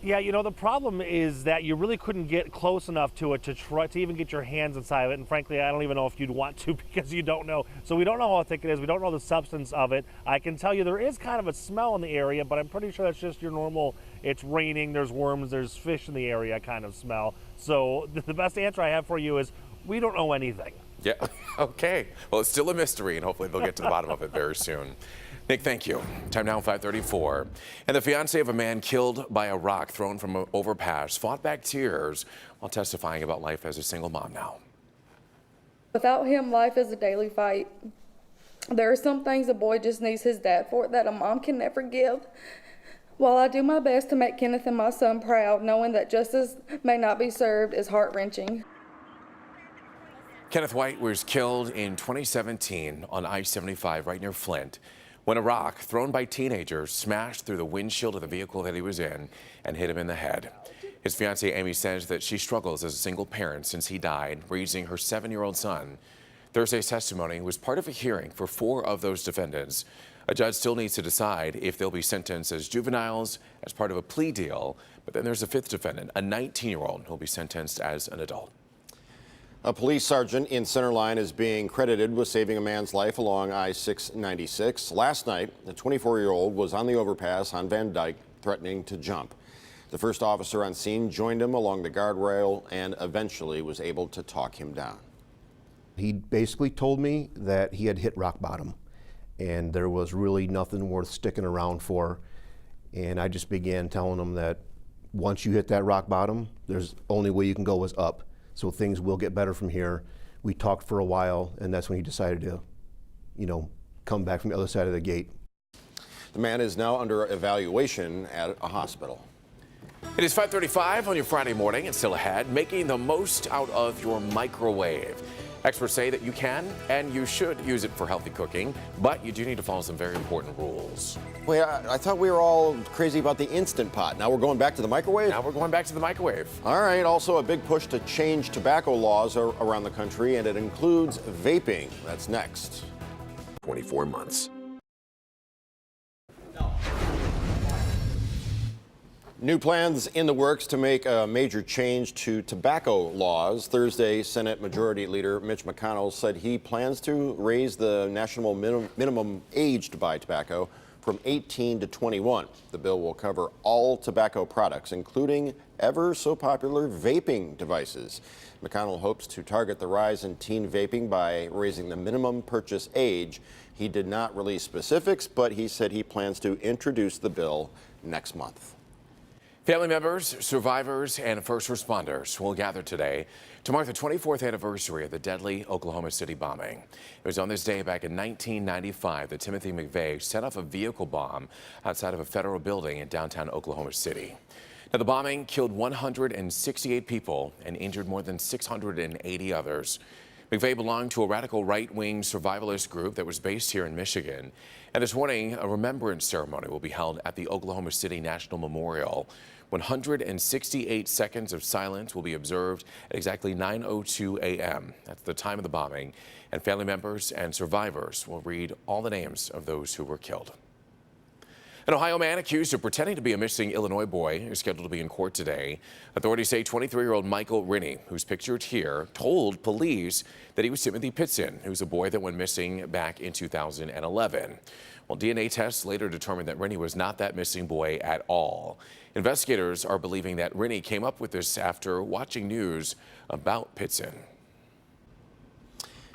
Yeah, you know, the problem is that you really couldn't get close enough to it to try to even get your hands inside of it. And frankly, I don't even know if you'd want to because you don't know. So we don't know how thick it is. We don't know the substance of it. I can tell you there is kind of a smell in the area, but I'm pretty sure that's just your normal, it's raining, there's worms, there's fish in the area kind of smell. So the best answer I have for you is we don't know anything. Yeah, okay. Well, it's still a mystery, and hopefully they'll get to the bottom of it very soon. Nick, thank you. Time now, 5:34. And the fiance of a man killed by a rock thrown from an overpass fought back tears while testifying about life as a single mom now. Without him, life is a daily fight. There are some things a boy just needs his dad for that a mom can never give. While I do my best to make Kenneth and my son proud, knowing that justice may not be served is heart-wrenching. Kenneth White was killed in 2017 on I-75 right near Flint when a rock thrown by teenagers smashed through the windshield of the vehicle that he was in and hit him in the head. His fiancée Amy says that she struggles as a single parent since he died, raising her 7-year-old son. Thursday's testimony was part of a hearing for 4 of those defendants. A judge still needs to decide if they'll be sentenced as juveniles as part of a plea deal, but then there's a 5th defendant, a 19-year-old, who'll be sentenced as an adult. A police sergeant in Centerline is being credited with saving a man's life along I-696. Last night, the 24-year-old was on the overpass on Van Dyke, threatening to jump. The first officer on scene joined him along the guardrail and eventually was able to talk him down. He basically told me that he had hit rock bottom and there was really nothing worth sticking around for. And I just began telling him that once you hit that rock bottom, there's only way you can go is up. So things will get better from here. We talked for a while, and that's when he decided to, come back from the other side of the gate. The man is now under evaluation at a hospital. It is 5:35 on your Friday morning. It's still ahead, making the most out of your microwave. Experts say that you can and you should use it for healthy cooking, but you do need to follow some very important rules. Wait, I thought we were all crazy about the Instant Pot. Now we're going back to the microwave? Now we're going back to the microwave. All right, also a big push to change tobacco laws around the country, and it includes vaping. That's next. 24 months. New plans in the works to make a major change to tobacco laws. Thursday, Senate Majority Leader Mitch McConnell said he plans to raise the national minimum age to buy tobacco from 18 to 21. The bill will cover all tobacco products, including ever so popular vaping devices. McConnell hopes to target the rise in teen vaping by raising the minimum purchase age. He did not release specifics, but he said he plans to introduce the bill next month. Family members, survivors, and first responders will gather today to mark the 24th anniversary of the deadly Oklahoma City bombing. It was on this day back in 1995 that Timothy McVeigh set off a vehicle bomb outside of a federal building in downtown Oklahoma City. Now, the bombing killed 168 people and injured more than 680 others. McVeigh belonged to a radical right-wing survivalist group that was based here in Michigan. And this morning, a remembrance ceremony will be held at the Oklahoma City National Memorial. 168 seconds of silence will be observed at exactly 9:02 a.m. That's the time of the bombing. And family members and survivors will read all the names of those who were killed. An Ohio man accused of pretending to be a missing Illinois boy is scheduled to be in court today. Authorities say 23-year-old Michael Rinney, who's pictured here, told police that he was Timothy Pitson, who's a boy that went missing back in 2011. Well, DNA tests later determined that Rinney was not that missing boy at all. Investigators are believing that Rinney came up with this after watching news about Pitson.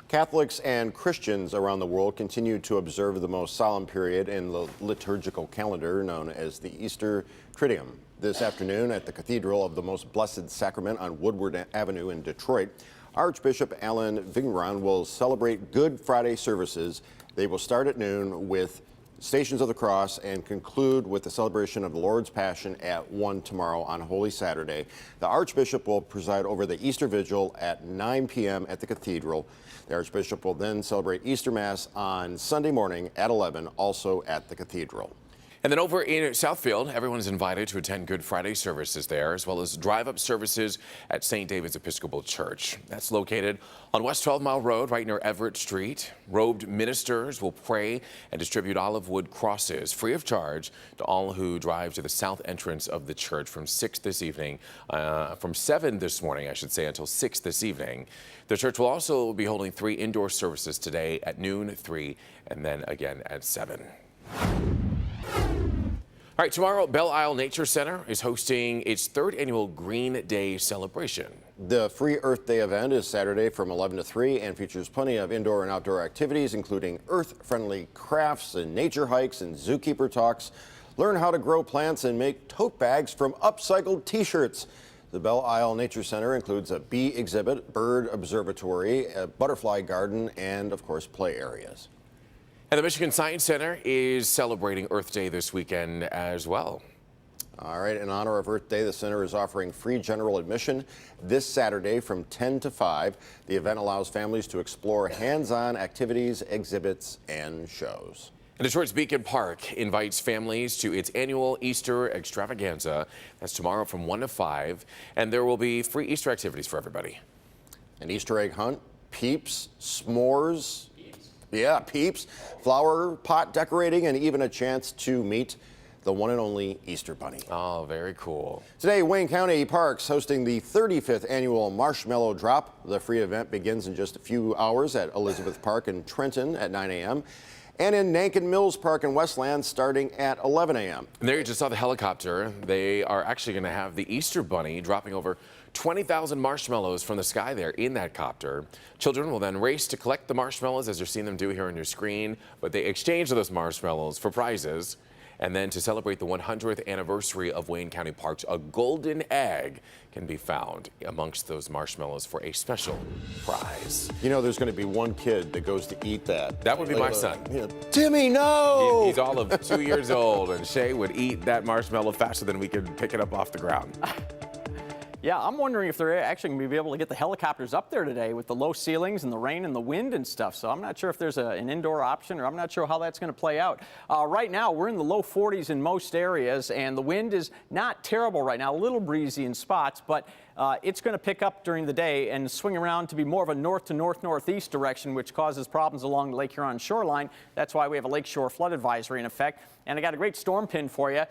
Catholics and Christians around the world continue to observe the most solemn period in the liturgical calendar known as the Easter Triduum. This afternoon at the Cathedral of the Most Blessed Sacrament on Woodward Avenue in Detroit, Archbishop Alan Vigneron will celebrate Good Friday services. They will start at noon with Stations of the Cross and conclude with the celebration of the Lord's Passion at 1 tomorrow on Holy Saturday. The Archbishop will preside over the Easter Vigil at 9 p.m. at the Cathedral. The Archbishop will then celebrate Easter Mass on Sunday morning at 11, also at the Cathedral. And then over in Southfield, everyone's invited to attend Good Friday services there, as well as drive-up services at St. David's Episcopal Church. That's located on West 12 Mile Road, right near Everett Street. Robed ministers will pray and distribute olive wood crosses free of charge to all who drive to the south entrance of the church from 7 this morning, I should say, until 6 this evening. The church will also be holding 3 indoor services today at noon, 3, and then again at 7. All right, tomorrow, Belle Isle Nature Center is hosting its 3rd annual Green Day celebration. The Free Earth Day event is Saturday from 11 to 3 and features plenty of indoor and outdoor activities, including earth-friendly crafts and nature hikes and zookeeper talks. Learn how to grow plants and make tote bags from upcycled T-shirts. The Belle Isle Nature Center includes a bee exhibit, bird observatory, a butterfly garden, and, of course, play areas. And the Michigan Science Center is celebrating Earth Day this weekend as well. All right, in honor of Earth Day, the center is offering free general admission this Saturday from 10 to 5. The event allows families to explore hands-on activities, exhibits, and shows. And Detroit's Beacon Park invites families to its annual Easter extravaganza. That's tomorrow from 1 to 5, and there will be free Easter activities for everybody. An Easter egg hunt, peeps, s'mores. Yeah, peeps, flower pot decorating, and even a chance to meet the one and only Easter Bunny. Oh, very cool. Today, Wayne County Parks hosting the 35th annual Marshmallow Drop. The free event begins in just a few hours at Elizabeth Park in Trenton at 9 a.m. and in Nankin Mills Park in Westland starting at 11 a.m. And there you just saw the helicopter. They are actually going to have the Easter Bunny dropping over 20,000 marshmallows from the sky there in that copter. Children will then race to collect the marshmallows, as you're seeing them do here on your screen, but they exchange those marshmallows for prizes. And then to celebrate the 100th anniversary of Wayne County Parks, a golden egg can be found amongst those marshmallows for a special prize. You know, there's going to be one kid that goes to eat that. That would be my son. Timmy, no! He's all of 2 years old, and Shay would eat that marshmallow faster than we could pick it up off the ground. Yeah, I'm wondering if they're actually going to be able to get the helicopters up there today with the low ceilings and the rain and the wind and stuff. So I'm not sure if there's an indoor option, or I'm not sure how that's going to play out. Right now, we're in the low 40s in most areas, and the wind is not terrible right now, a little breezy in spots, but it's going to pick up during the day and swing around to be more of a north to north-northeast direction, which causes problems along the Lake Huron shoreline. That's why we have a lakeshore flood advisory in effect. And I got a great storm pin for you.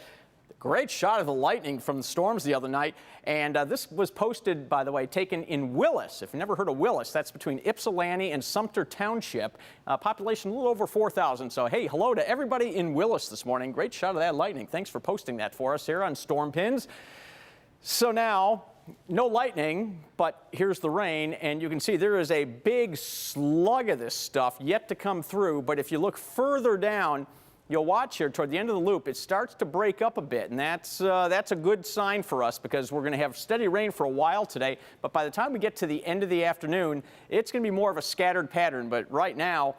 Great shot of the lightning from the storms the other night. And this was posted, by the way, taken in Willis. If you've never heard of Willis, that's between Ypsilanti and Sumter Township. Population a little over 4,000. So, hey, hello to everybody in Willis this morning. Great shot of that lightning. Thanks for posting that for us here on Storm Pins. So now, no lightning, but here's the rain. And you can see there is a big slug of this stuff yet to come through. But if you look further down, you'll watch here toward the end of the loop, it starts to break up a bit, and that's a good sign for us because we're going to have steady rain for a while today. But by the time we get to the end of the afternoon, it's going to be more of a scattered pattern. But right now,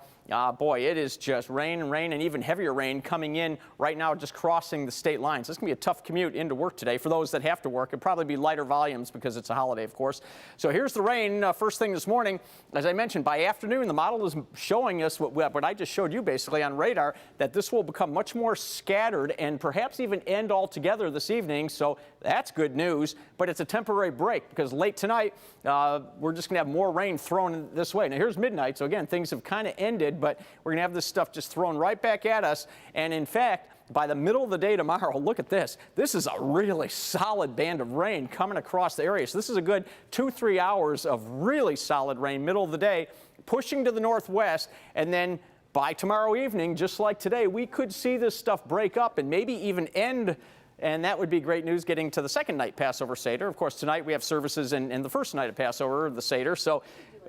boy, it is just rain and rain, and even heavier rain coming in right now, just crossing the state lines. This is going to be a tough commute into work today for those that have to work. It'll probably be lighter volumes because it's a holiday, of course. So here's the rain first thing this morning. As I mentioned, by afternoon, the model is showing us what I just showed you basically on radar, that this will become much more scattered and perhaps even end altogether this evening. So that's good news, but it's a temporary break because late tonight, we're just going to have more rain thrown this way. Now, here's midnight, so again, things have kind of ended, but we're going to have this stuff just thrown right back at us. And in fact, by the middle of the day tomorrow, look at this. This is a really solid band of rain coming across the area. So this is a good 2-3 hours of really solid rain, middle of the day, pushing to the northwest, and then by tomorrow evening, just like today, we could see this stuff break up and maybe even end. And that would be great news getting to the second night Passover Seder. Of course, tonight we have services in the first night of Passover, the Seder. So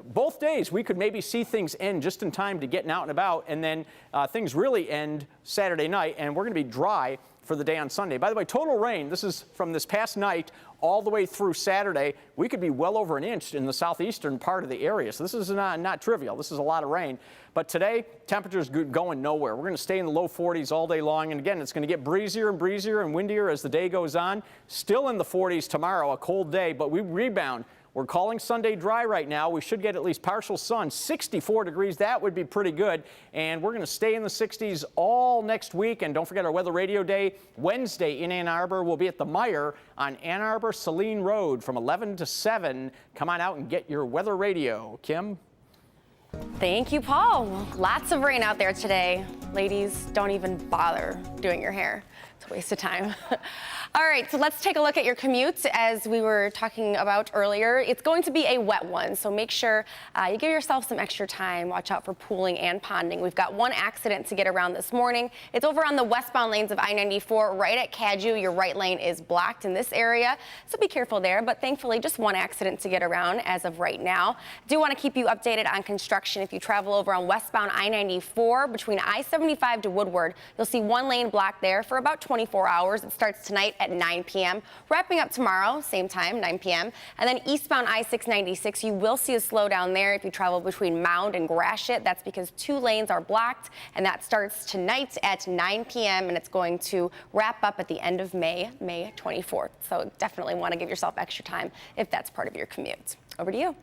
both days we could maybe see things end just in time to getting out and about. And then things really end Saturday night. And we're going to be dry for the day on Sunday. By the way, total rain, this is from this past night all the way through Saturday. We could be well over an inch in the southeastern part of the area. So this is not trivial. This is a lot of rain. But today, temperatures going nowhere. We're going to stay in the low 40s all day long. And again, it's going to get breezier and breezier and windier as the day goes on. Still in the 40s tomorrow, a cold day, but we rebound We're calling Sunday dry right now. We should get at least partial sun, 64 degrees. That would be pretty good. And we're going to stay in the 60s all next week. And don't forget our Weather Radio Day Wednesday in Ann Arbor. We'll be at the Mueller on Ann Arbor Saline Road from 11 to 7. Come on out and get your weather radio. Kim? Thank you, Paul. Well, lots of rain out there today. Ladies, don't even bother doing your hair. It's a waste of time. All right, so let's take a look at your commutes. As we were talking about earlier, it's going to be a wet one, so make sure you give yourself some extra time. Watch out for pooling and ponding. We've got one accident to get around this morning. It's over on the westbound lanes of I-94, right at Cadieux. Your right lane is blocked in this area, so be careful there. But thankfully, just one accident to get around as of right now. Do want to keep you updated on construction. If you travel over on westbound I-94 between I-75 to Woodward, you'll see one lane blocked there for about 24 hours. It starts tonight at 9 p.m. Wrapping up tomorrow, same time, 9 p.m. And then eastbound I-696, you will see a slowdown there if you travel between Mound and Gratiot. That's because 2 lanes are blocked, and that starts tonight at 9 p.m. and it's going to wrap up at the end of May 24th. So definitely want to give yourself extra time if that's part of your commute. Over to you.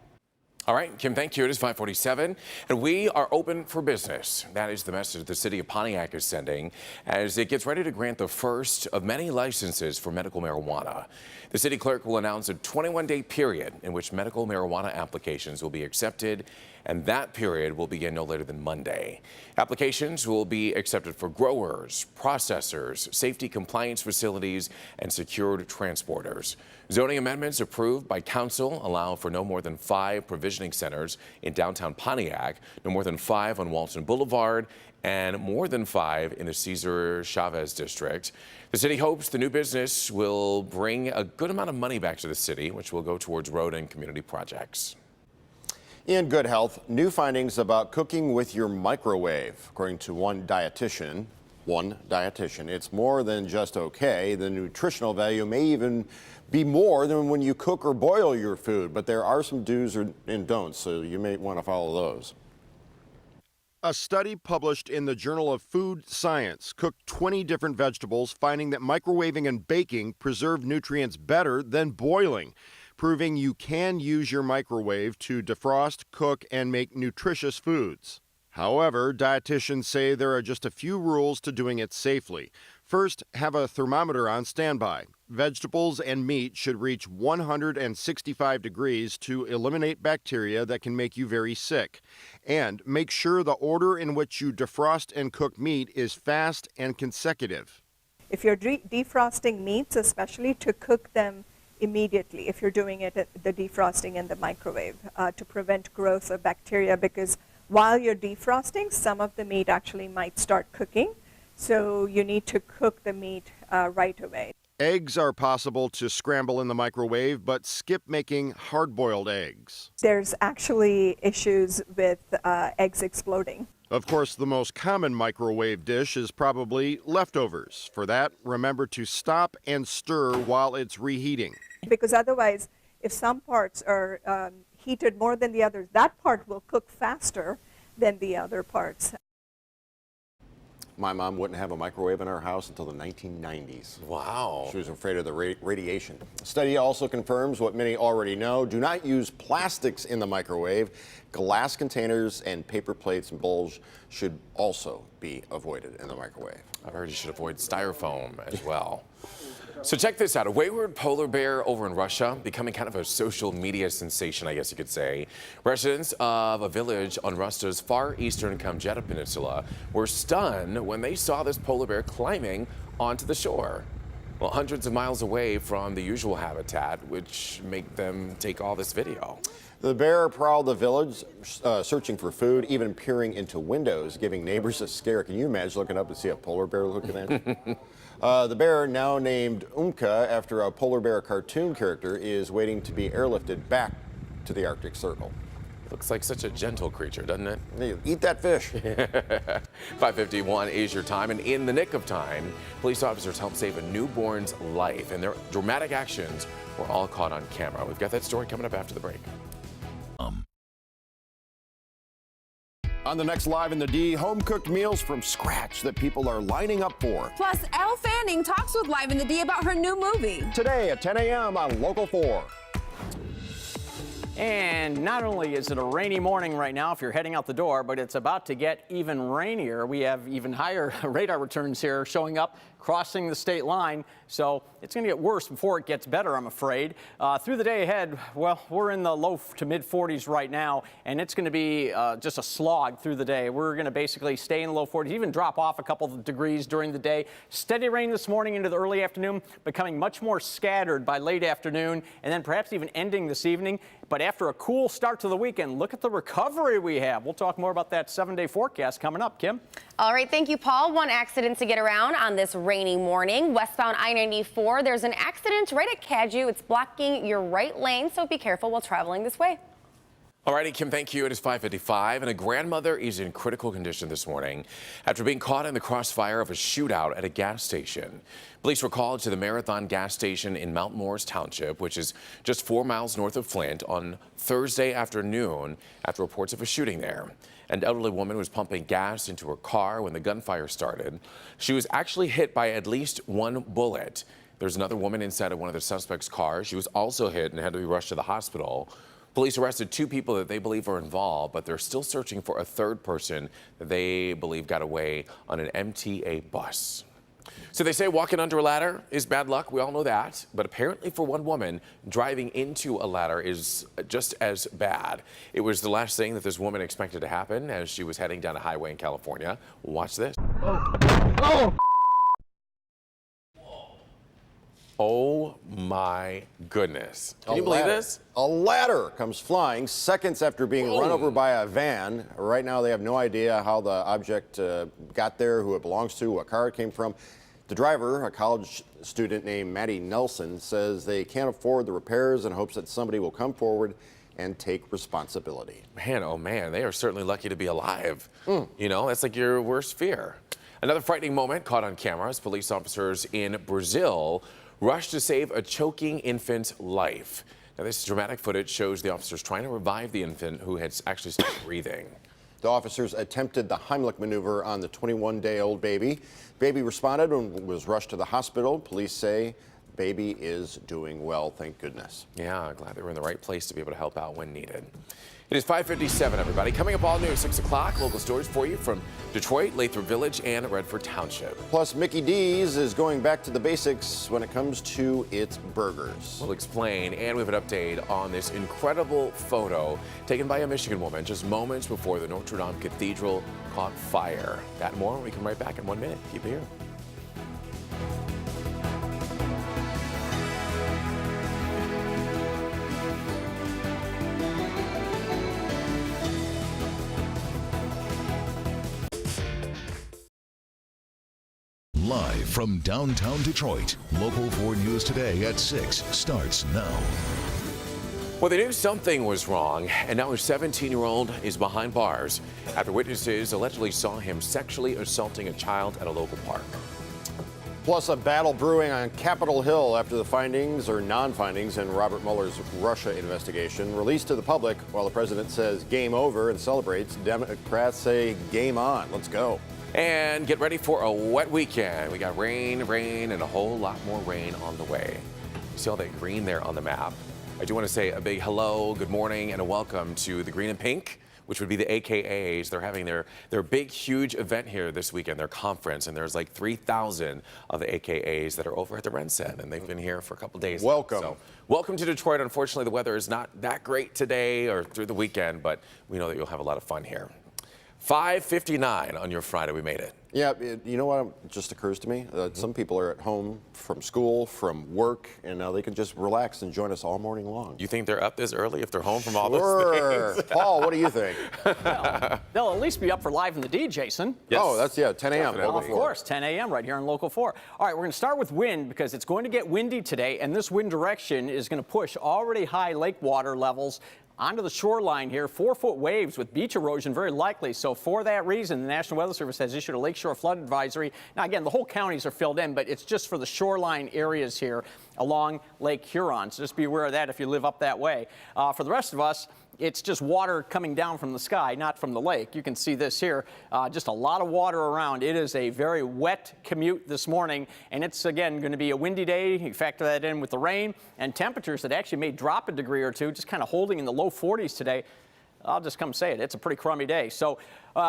All right, Kim, thank you. It is 5:47, and we are open for business. That is the message the city of Pontiac is sending as it gets ready to grant the first of many licenses for medical marijuana. The city clerk will announce a 21-day period in which medical marijuana applications will be accepted, and that period will begin no later than Monday. Applications will be accepted for growers, processors, safety compliance facilities, and secured transporters. Zoning amendments approved by council allow for no more than 5 provisioning centers in downtown Pontiac, no more than 5 on Walton Boulevard, and more than 5 in the Cesar Chavez district. The city hopes the new business will bring a good amount of money back to the city, which will go towards road and community projects. In good health, new findings about cooking with your microwave. According to one dietitian, it's more than just okay. The nutritional value may even be more than when you cook or boil your food, but there are some do's and don'ts, so you may want to follow those. A study published in the Journal of Food Science cooked 20 different vegetables, finding that microwaving and baking preserve nutrients better than boiling, proving you can use your microwave to defrost, cook, and make nutritious foods. However, dietitians say there are just a few rules to doing it safely. First, have a thermometer on standby. Vegetables and meat should reach 165 degrees to eliminate bacteria that can make you very sick. And make sure the order in which you defrost and cook meat is fast and consecutive. If you're defrosting meats, especially to cook them immediately, if you're doing it at the defrosting in the microwave, to prevent growth of bacteria, because while you're defrosting, some of the meat actually might start cooking. So you need to cook the meat right away. Eggs are possible to scramble in the microwave, but skip making hard-boiled eggs. There's actually issues with eggs exploding. Of course, the most common microwave dish is probably leftovers. For that, remember to stop and stir while it's reheating. Because otherwise, if some parts are heated more than the others, that part will cook faster than the other parts. My mom wouldn't have a microwave in our house until the 1990s. Wow. She was afraid of the radiation. The study also confirms what many already know. Do not use plastics in the microwave. Glass containers and paper plates and bowls should also be avoided in the microwave. I've heard you should avoid styrofoam as well. So check this out. A wayward polar bear over in Russia becoming kind of a social media sensation, I guess you could say. Residents of a village on Russia's far eastern Kamchatka Peninsula were stunned when they saw this polar bear climbing onto the shore. Well, hundreds of miles away from the usual habitat, which made them take all this video. The bear prowled the village, searching for food, even peering into windows, giving neighbors a scare. Can you imagine looking up and see a polar bear looking at you? The bear, now named Umka after a polar bear cartoon character, is waiting to be airlifted back to the Arctic Circle. Looks like such a gentle creature, doesn't it? Eat that fish. 5:51 is your time, and in the nick of time, police officers helped save a newborn's life, and their dramatic actions were all caught on camera. We've got that story coming up after the break. On the next Live in the D, home-cooked meals from scratch that people are lining up for. Plus, Elle Fanning talks with Live in the D about her new movie. Today at 10 a.m. on Local 4. And not only is it a rainy morning right now if you're heading out the door, but it's about to get even rainier. We have even higher radar returns here showing up, crossing the state line. So it's going to get worse before it gets better, I'm afraid. Through the day ahead, well, we're in the low to mid 40s right now, and it's going to be just a slog through the day. We're going to basically stay in the low 40s, even drop off a couple of degrees during the day. Steady rain this morning into the early afternoon, becoming much more scattered by late afternoon, and then perhaps even ending this evening. But after a cool start to the weekend, look at the recovery we have. We'll talk more about that 7-day forecast coming up. Kim? All right, thank you, Paul. One accident to get around on this rainy morning. Westbound I-94, there's an accident right at Cadieux. It's blocking your right lane, so be careful while traveling this way. All righty, Kim, thank you. It is 5:55, and a grandmother is in critical condition this morning after being caught in the crossfire of a shootout at a gas station. Police were called to the Marathon gas station in Mount Morris Township, which is just 4 miles north of Flint, on Thursday afternoon after reports of a shooting there. An elderly woman was pumping gas into her car when the gunfire started. She was actually hit by at least one bullet. There's another woman inside of one of the suspects' cars. She was also hit and had to be rushed to the hospital. Police arrested 2 people that they believe are involved, but they're still searching for a third person that they believe got away on an MTA bus. So they say walking under a ladder is bad luck. We all know that. But apparently for one woman, driving into a ladder is just as bad. It was the last thing that this woman expected to happen as she was heading down a highway in California. Watch this. Oh! Oh my goodness. Can you believe this? A ladder comes flying seconds after being run over by a van. Right now they have no idea how the object got there, who it belongs to, what car it came from. The driver, a college student named Maddie Nelson, says they can't afford the repairs and hopes that somebody will come forward and take responsibility. Man, oh man, they are certainly lucky to be alive. You know, that's like your worst fear. Another frightening moment caught on camera as police officers in Brazil rushed to save a choking infant's life. Now, this dramatic footage shows the officers trying to revive the infant who had actually stopped breathing. The officers attempted the Heimlich maneuver on the 21-day-old baby. Baby responded and was rushed to the hospital. Police say baby is doing well, thank goodness. Yeah, glad they were in the right place to be able to help out when needed. It is 5:57, everybody. Coming up all new 6 o'clock, local stories for you from Detroit, Lathrop Village, and Redford Township. Plus, Mickey D's is going back to the basics when it comes to its burgers. We'll explain, and we have an update on this incredible photo taken by a Michigan woman just moments before the Notre Dame Cathedral caught fire. That and more when we come right back in 1 minute. Keep it here. Live from downtown Detroit, Local 4 News Today at 6 starts now. Well, they knew something was wrong, and now a 17-year-old is behind bars after witnesses allegedly saw him sexually assaulting a child at a local park. Plus, a battle brewing on Capitol Hill after the findings or non-findings in Robert Mueller's Russia investigation released to the public. While the president says game over and celebrates, Democrats say game on. Let's go. And get ready for a wet weekend. We got rain, and a whole lot more rain on the way. You see all that green there on the map. I do want to say a big hello, good morning, and a welcome to the Green and Pink, which would be the AKAs. They're having their big, huge event here this weekend, their conference, and there's like 3,000 of the AKAs that are over at the RenCen, and they've been here for a couple days. Welcome. So, welcome to Detroit. Unfortunately, the weather is not that great today or through the weekend, but we know that you'll have a lot of fun here. 5:59 on your Friday, we made it. Yeah, you know what just occurs to me? Some people are at home from school, from work, and now they can just relax and join us all morning long. You think they're up this early if they're home from all those things? Paul, what do you think? Well, they'll at least be up for Live in the D, Jason. Yes. Oh, that's, 10 a.m. Well, of course, 10 a.m. right here on Local 4. All right, we're going to start with wind because it's going to get windy today, and this wind direction is going to push already high lake water levels onto the shoreline here. 4-foot waves with beach erosion very likely. So for that reason, the National Weather Service has issued a lakeshore flood advisory. Now, again, the whole counties are filled in, but it's just for the shoreline areas here along Lake Huron. So just be aware of that if you live up that way. For the rest of us, it's just water coming down from the sky, not from the lake. You can see this here, just a lot of water around. It is a very wet commute this morning, and it's, again, going to be a windy day. You factor that in with the rain and temperatures that actually may drop a degree or two, just kind of holding in the low 40s today. I'll just come say it. It's a pretty crummy day. So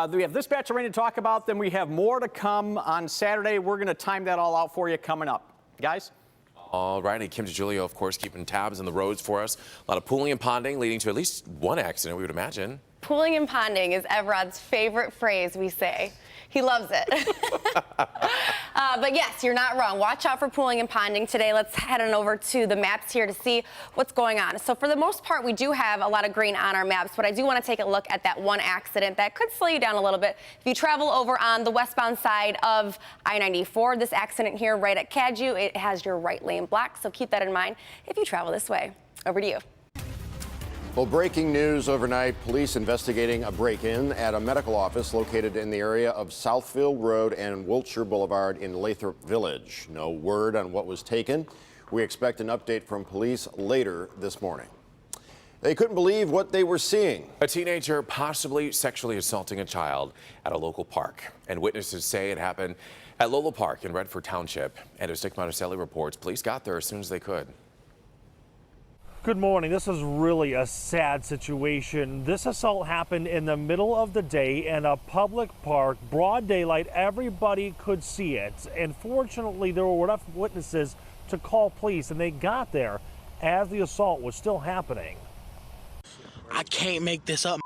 we have this batch of rain to talk about. Then we have more to come on Saturday. We're going to time that all out for you coming up. Guys? All righty, Kim DiGiulio, of course, keeping tabs on the roads for us. A lot of pooling and ponding leading to at least one accident, we would imagine. Pooling and ponding is Evrod's favorite phrase, we say. He loves it. But yes, you're not wrong. Watch out for pooling and ponding today. Let's head on over to the maps here to see what's going on. So for the most part, we do have a lot of green on our maps, but I do want to take a look at that one accident that could slow you down a little bit. If you travel over on the westbound side of I-94, this accident here right at Cadju, it has your right lane blocked, so keep that in mind if you travel this way. Over to you. Well, breaking news overnight, police investigating a break-in at a medical office located in the area of Southfield Road and Wiltshire Boulevard in Lathrop Village. No word on what was taken. We expect an update from police later this morning. They couldn't believe what they were seeing. A teenager possibly sexually assaulting a child at a local park. And witnesses say it happened at Lolo Park in Redford Township. And as Dick Monticelli reports, police got there as soon as they could. Good morning. This is really a sad situation. This assault happened in the middle of the day in a public park, broad daylight. Everybody could see it. And fortunately, there were enough witnesses to call police, and they got there as the assault was still happening. I can't make this up.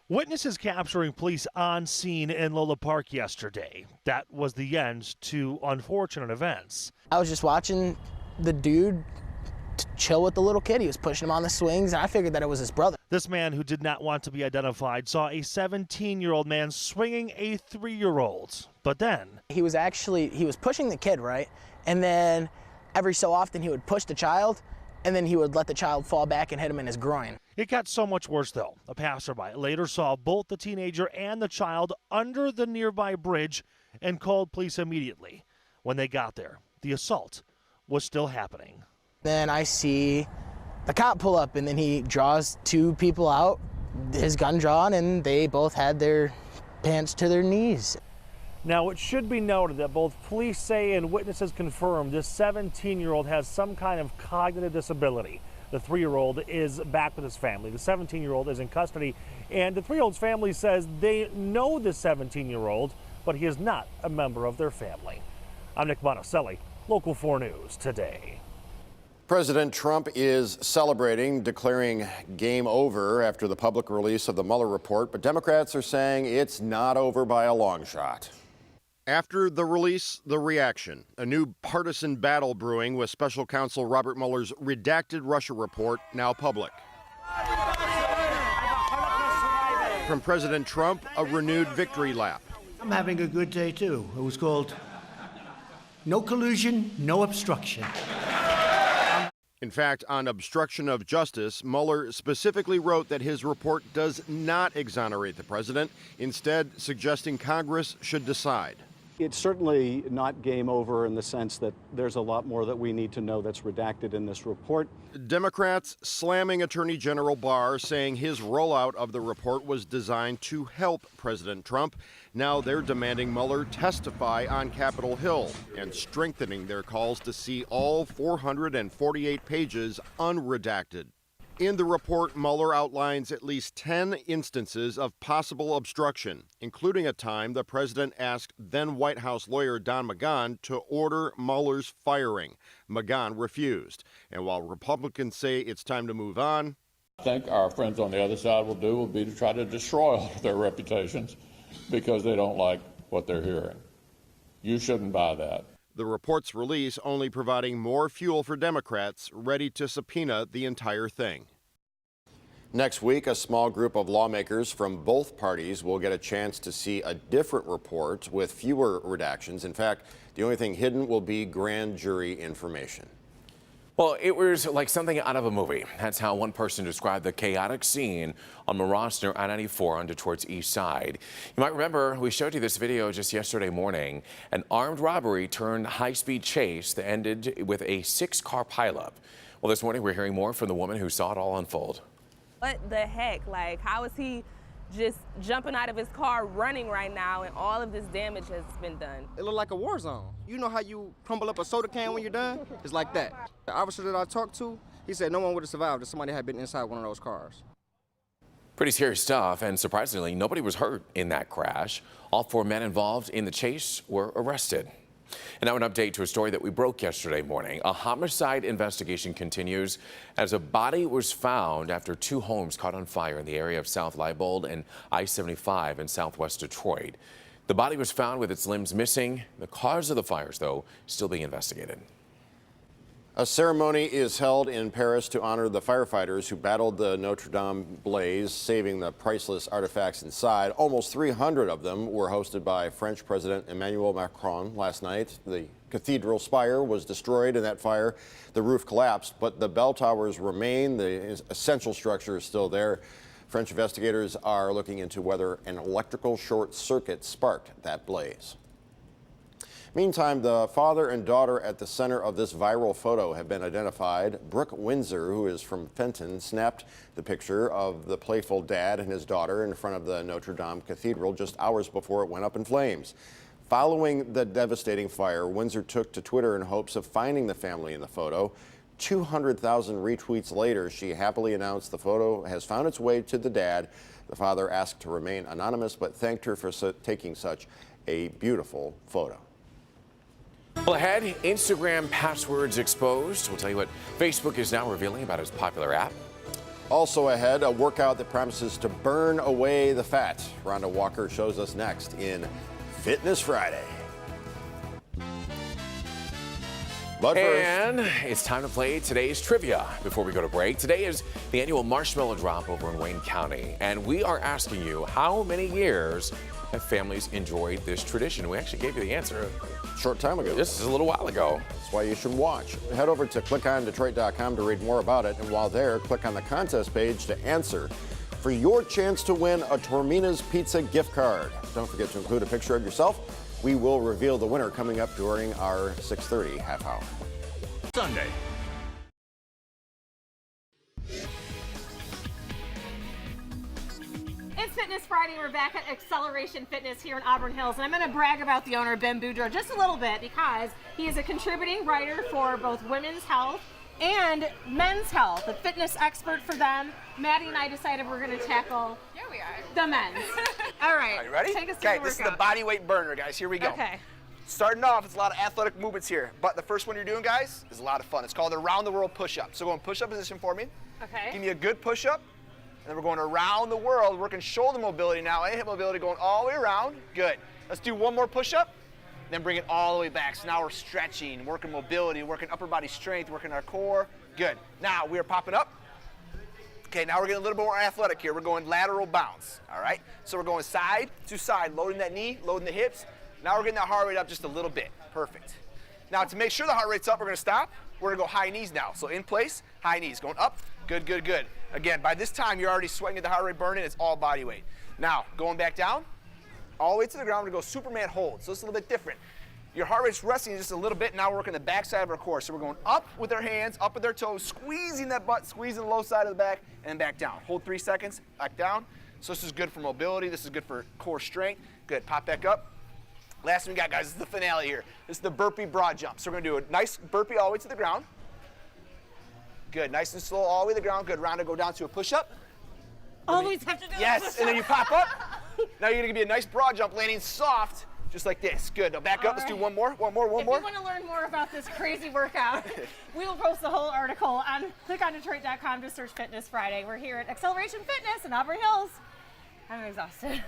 Witnesses capturing police on scene in Lola Park yesterday. That was the end to unfortunate events. I was just watching the dude chill with the little kid. He was pushing him on the swings, and I figured that it was his brother. This man, who did not want to be identified, saw a 17-year-old man swinging a 3-year-old. But then he was pushing the kid, right? And then every so often he would push the child, and then he would let the child fall back and hit him in his groin. It got so much worse, though. A passerby later saw both the teenager and the child under the nearby bridge and called police immediately. When they got there, the assault was still happening. Then I see the cop pull up, and then he draws 2 people out, his gun drawn, and they both had their pants to their knees. Now, it should be noted that both police say and witnesses confirm this 17-year-old has some kind of cognitive disability. The 3-year-old is back with his family. The 17-year-old is in custody, and the 3-year-old's family says they know the 17-year-old, but he is not a member of their family. I'm Nick Monticelli, Local 4 News Today. President Trump is celebrating, declaring game over after the public release of the Mueller report, but Democrats are saying it's not over by a long shot. After the release, the reaction. A new partisan battle brewing with special counsel Robert Mueller's redacted Russia report now public. From President Trump, a renewed victory lap. I'm having a good day, too. It was called No Collusion, No Obstruction. In fact, on obstruction of justice, Mueller specifically wrote that his report does not exonerate the president, instead suggesting Congress should decide. It's certainly not game over in the sense that there's a lot more that we need to know that's redacted in this report. Democrats slamming Attorney General Barr, saying his rollout of the report was designed to help President Trump. Now they're demanding Mueller testify on Capitol Hill and strengthening their calls to see all 448 pages unredacted. In the report, Mueller outlines at least 10 instances of possible obstruction, including a time the president asked then White House lawyer Don McGahn to order Mueller's firing. McGahn refused. And while Republicans say it's time to move on, I think our friends on the other side will be to try to destroy all of their reputations because they don't like what they're hearing. You shouldn't buy that. The report's release only providing more fuel for Democrats ready to subpoena the entire thing. Next week, a small group of lawmakers from both parties will get a chance to see a different report with fewer redactions. In fact, the only thing hidden will be grand jury information. Well, it was like something out of a movie. That's how one person described the chaotic scene on Moross near I-94 on Detroit's east side. You might remember we showed you this video just yesterday morning. An armed robbery turned high-speed chase that ended with a 6-car pileup. Well, this morning we're hearing more from the woman who saw it all unfold. What the heck? Like, how is he just jumping out of his car running right now and all of this damage has been done? It looked like a war zone. You know how you crumble up a soda can when you're done? It's like that. The officer that I talked to, he said no one would have survived if somebody had been inside one of those cars. Pretty scary stuff, and surprisingly, nobody was hurt in that crash. All 4 men involved in the chase were arrested. And now an update to a story that we broke yesterday morning. A homicide investigation continues as a body was found after 2 homes caught on fire in the area of South Leibold and I-75 in southwest Detroit. The body was found with its limbs missing. The cause of the fires, though, still being investigated. A ceremony is held in Paris to honor the firefighters who battled the Notre Dame blaze, saving the priceless artifacts inside. Almost 300 of them were hosted by French President Emmanuel Macron last night. The cathedral spire was destroyed in that fire. The roof collapsed, but the bell towers remain. The essential structure is still there. French investigators are looking into whether an electrical short circuit sparked that blaze. Meantime, the father and daughter at the center of this viral photo have been identified. Brooke Windsor, who is from Fenton, snapped the picture of the playful dad and his daughter in front of the Notre Dame Cathedral just hours before it went up in flames. Following the devastating fire, Windsor took to Twitter in hopes of finding the family in the photo. 200,000 retweets later, she happily announced the photo has found its way to the dad. The father asked to remain anonymous, but thanked her for taking such a beautiful photo. Well, ahead, Instagram passwords exposed. We'll tell you what Facebook is now revealing about its popular app. Also ahead, a workout that promises to burn away the fat. Rhonda Walker shows us next in Fitness Friday. But and it's time to play today's trivia before we go to break. Today is the annual marshmallow drop over in Wayne County, and we are asking you how many years have families enjoyed this tradition? We actually gave you the answer a short time ago. This is a little while ago. That's why you should watch. Head over to clickondetroit.com to read more about it, and while there, click on the contest page to answer for your chance to win a Tormina's Pizza gift card. Don't forget to include a picture of yourself. We will reveal the winner coming up during our 6:30 half hour. Sunday. It's Fitness Friday. We're back at Acceleration Fitness here in Auburn Hills, and I'm going to brag about the owner, Ben Boudreaux, just a little bit because he is a contributing writer for both women's health and men's health, a fitness expert for them. Maddie and I decided we're going to tackle the men's. All right. Are you ready? Take us through Okay, the this is the workout. body weight burner, guys. Here we go. Okay. Starting off, it's a lot of athletic movements here, but the first one you're doing, guys, is a lot of fun. It's called the around the world push-up. So go in push-up position for me. Okay. Give me a good push-up, and then we're going around the world, working shoulder mobility now, and hip mobility going all the way around. Good. Let's do one more push-up, then bring it all the way back. So now we're stretching, working mobility, working upper body strength, working our core. Good. Now we are popping up. Okay, now we're getting a little bit more athletic here. We're going lateral bounce, all right? So we're going side to side, loading that knee, loading the hips. Now we're getting that heart rate up just a little bit. Perfect. Now to make sure the heart rate's up, we're gonna stop. We're gonna go high knees now. So in place, high knees, going up. Good, good, good. Again, by this time, you're already sweating at the heart rate burning. It's all body weight. Now, going back down, all the way to the ground, we're gonna go Superman hold. So it's a little bit different. Your heart rate's resting just a little bit. Now we're working the back side of our core. So we're going up with our hands, up with our toes, squeezing that butt, squeezing the low side of the back, and back down. Hold 3 seconds, back down. So this is good for mobility. This is good for core strength. Good, pop back up. Last thing we got, guys, this is the finale here. This is the burpee broad jump. So we're gonna do a nice burpee all the way to the ground. Good, nice and slow all the way to the ground. Good, Rhonda, go down to a push-up. Always have to do Yes, and then you pop up. Now you're gonna be a nice broad jump, landing soft, just like this. Good, now back up, let's do one more. If you want to learn more about this crazy workout, we will post the whole article on clickondetroit.com to search Fitness Friday. We're here at Acceleration Fitness in Auburn Hills. I'm exhausted.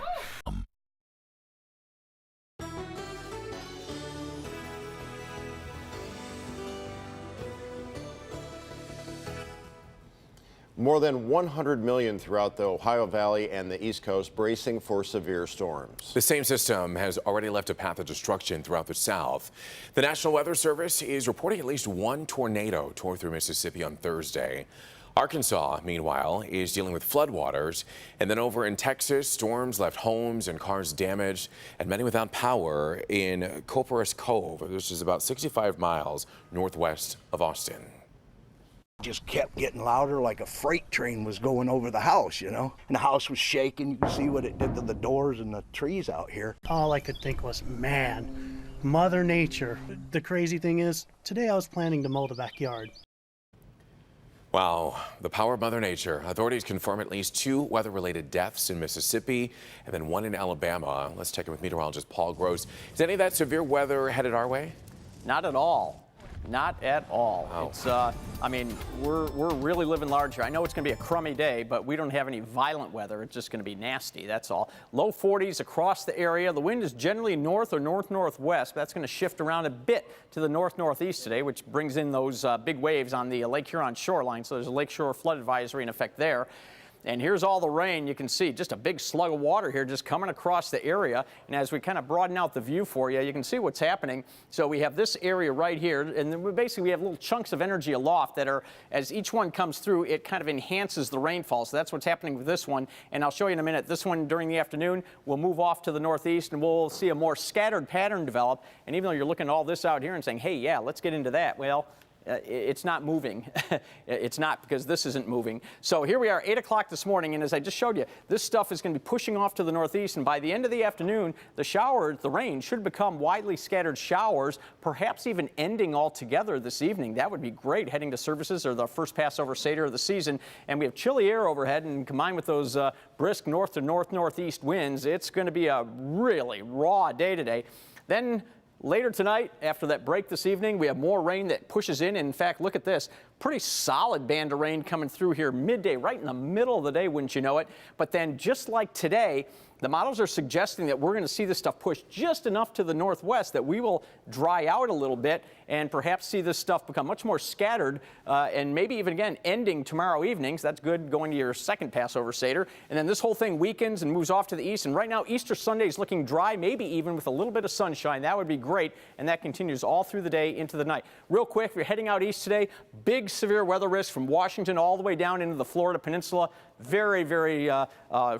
More than 100 million throughout the Ohio Valley and the East Coast bracing for severe storms. The same system has already left a path of destruction throughout the South. The National Weather Service is reporting at least one tornado tore through Mississippi on Thursday. Arkansas, meanwhile, is dealing with floodwaters. And then over in Texas, storms left homes and cars damaged and many without power in Copperas Cove, which is about 65 miles northwest of Austin. Just kept getting louder, like a freight train was going over the house, you know? And the house was shaking. You can see what it did to the doors and the trees out here. All I could think was, man, Mother Nature. The crazy thing is, today I was planning to mow the backyard. Wow, the power of Mother Nature. Authorities confirm at least 2 weather-related deaths in Mississippi and then 1 in Alabama. Let's check in with meteorologist Paul Gross. Is any of that severe weather headed our way? Not at all. Not at all. Oh. It's, I mean, we're really living large here. I know it's going to be a crummy day, but we don't have any violent weather. It's just going to be nasty, that's all. Low 40s across the area. The wind is generally north or north-northwest. That's going to shift around a bit to the north-northeast today, which brings in those big waves on the Lake Huron shoreline. So there's a lakeshore flood advisory in effect there. And here's all the rain. You can see just a big slug of water here just coming across the area. And as we kind of broaden out the view for you, you can see what's happening. So we have this area right here, and then basically we have little chunks of energy aloft that are, as each one comes through, it kind of enhances the rainfall. So that's what's happening with this one. And I'll show you in a minute. This one during the afternoon will move off to the northeast, and we'll see a more scattered pattern develop. And even though you're looking at all this out here and saying, hey, yeah, let's get into that, well, it's not moving. It's not, because this isn't moving. So here we are, 8 o'clock this morning, and as I just showed you, this stuff is going to be pushing off to the northeast, and by the end of the afternoon, the rain should become widely scattered showers, perhaps even ending altogether this evening. That would be great, heading to services or the first Passover Seder of the season. And we have chilly air overhead, and combined with those brisk north to north-northeast winds, it's going to be a really raw day today. Then later tonight, after that break this evening, we have more rain that pushes in. In fact, look at this. Pretty solid band of rain coming through here midday, right in the middle of the day, wouldn't you know it. But then just like today, the models are suggesting that we're going to see this stuff push just enough to the northwest that we will dry out a little bit and perhaps see this stuff become much more scattered and maybe even again ending tomorrow evening. So that's good going to your second Passover Seder. And then this whole thing weakens and moves off to the east. And right now, Easter Sunday is looking dry, maybe even with a little bit of sunshine. That would be great. And that continues all through the day into the night. Real quick, if you're heading out east today, big severe weather risk from Washington all the way down into the Florida Peninsula. Very, very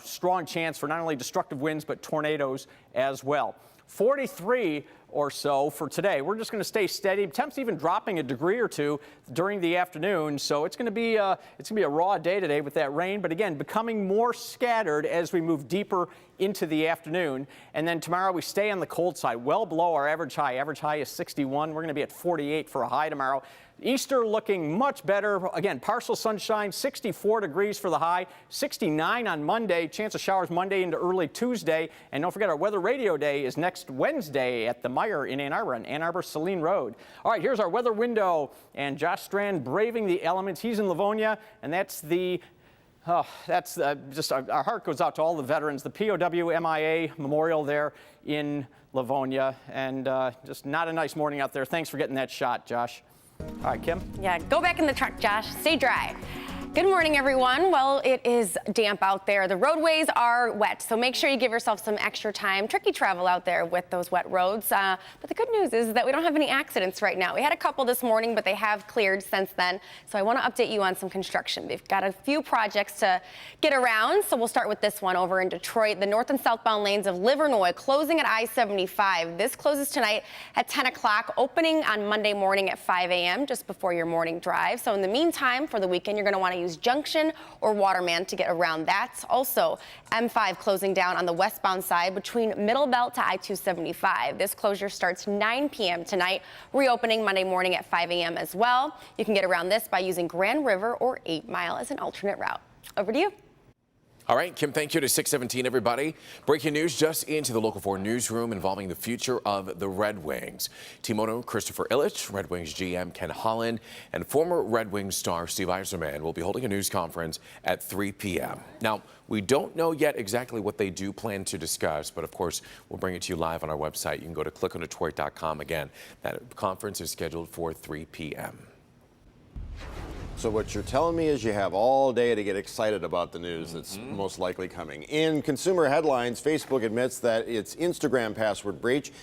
strong chance for not only destructive winds, but tornadoes as well. 43 or so for today. We're just going to stay steady. Temps even dropping a degree or two during the afternoon. So it's going to be a raw day today with that rain. But again, becoming more scattered as we move deeper into the afternoon. And then tomorrow we stay on the cold side, well below our average high. Average high is 61. We're going to be at 48 for a high tomorrow. Easter looking much better. Again, partial sunshine, 64 degrees for the high, 69 on Monday. Chance of showers Monday into early Tuesday. And don't forget, our weather radio day is next Wednesday at the Mueller in Ann Arbor on Ann Arbor-Saline Road. All right, here's our weather window. And Josh Strand braving the elements. He's in Livonia, and that's the just our heart goes out to all the veterans. The POW MIA Memorial there in Livonia. And just not a nice morning out there. Thanks for getting that shot, Josh. All right, Kim? Yeah, go back in the truck, Josh. Stay dry. Good morning, everyone. Well, it is damp out there. The roadways are wet, so make sure you give yourself some extra time. Tricky travel out there with those wet roads. But the good news is that we don't have any accidents right now. We had a couple this morning, but they have cleared since then. So I want to update you on some construction. We've got a few projects to get around, so we'll start with this one over in Detroit. The north and southbound lanes of Livernois closing at I-75. This closes tonight at 10 o'clock, opening on Monday morning at 5 a.m., just before your morning drive. So in the meantime, for the weekend, you're going to want to use Junction or Waterman to get around that. Also, M5 closing down on the westbound side between Middle Belt to I-275. This closure starts 9 p.m. tonight, reopening Monday morning at 5 a.m. as well. You can get around this by using Grand River or 8 Mile as an alternate route. Over to you. All right, Kim, thank you to 617, everybody. Breaking news just into the Local 4 newsroom involving the future of the Red Wings. Team owner Christopher Illich, Red Wings GM Ken Holland, and former Red Wings star Steve Yzerman will be holding a news conference at 3 p.m. Now, we don't know yet exactly what they do plan to discuss, but of course, we'll bring it to you live on our website. You can go to clickondetroit.com. Again, that conference is scheduled for 3 p.m. So what you're telling me is you have all day to get excited about the news that's most likely coming. In consumer headlines, Facebook admits that its Instagram password breach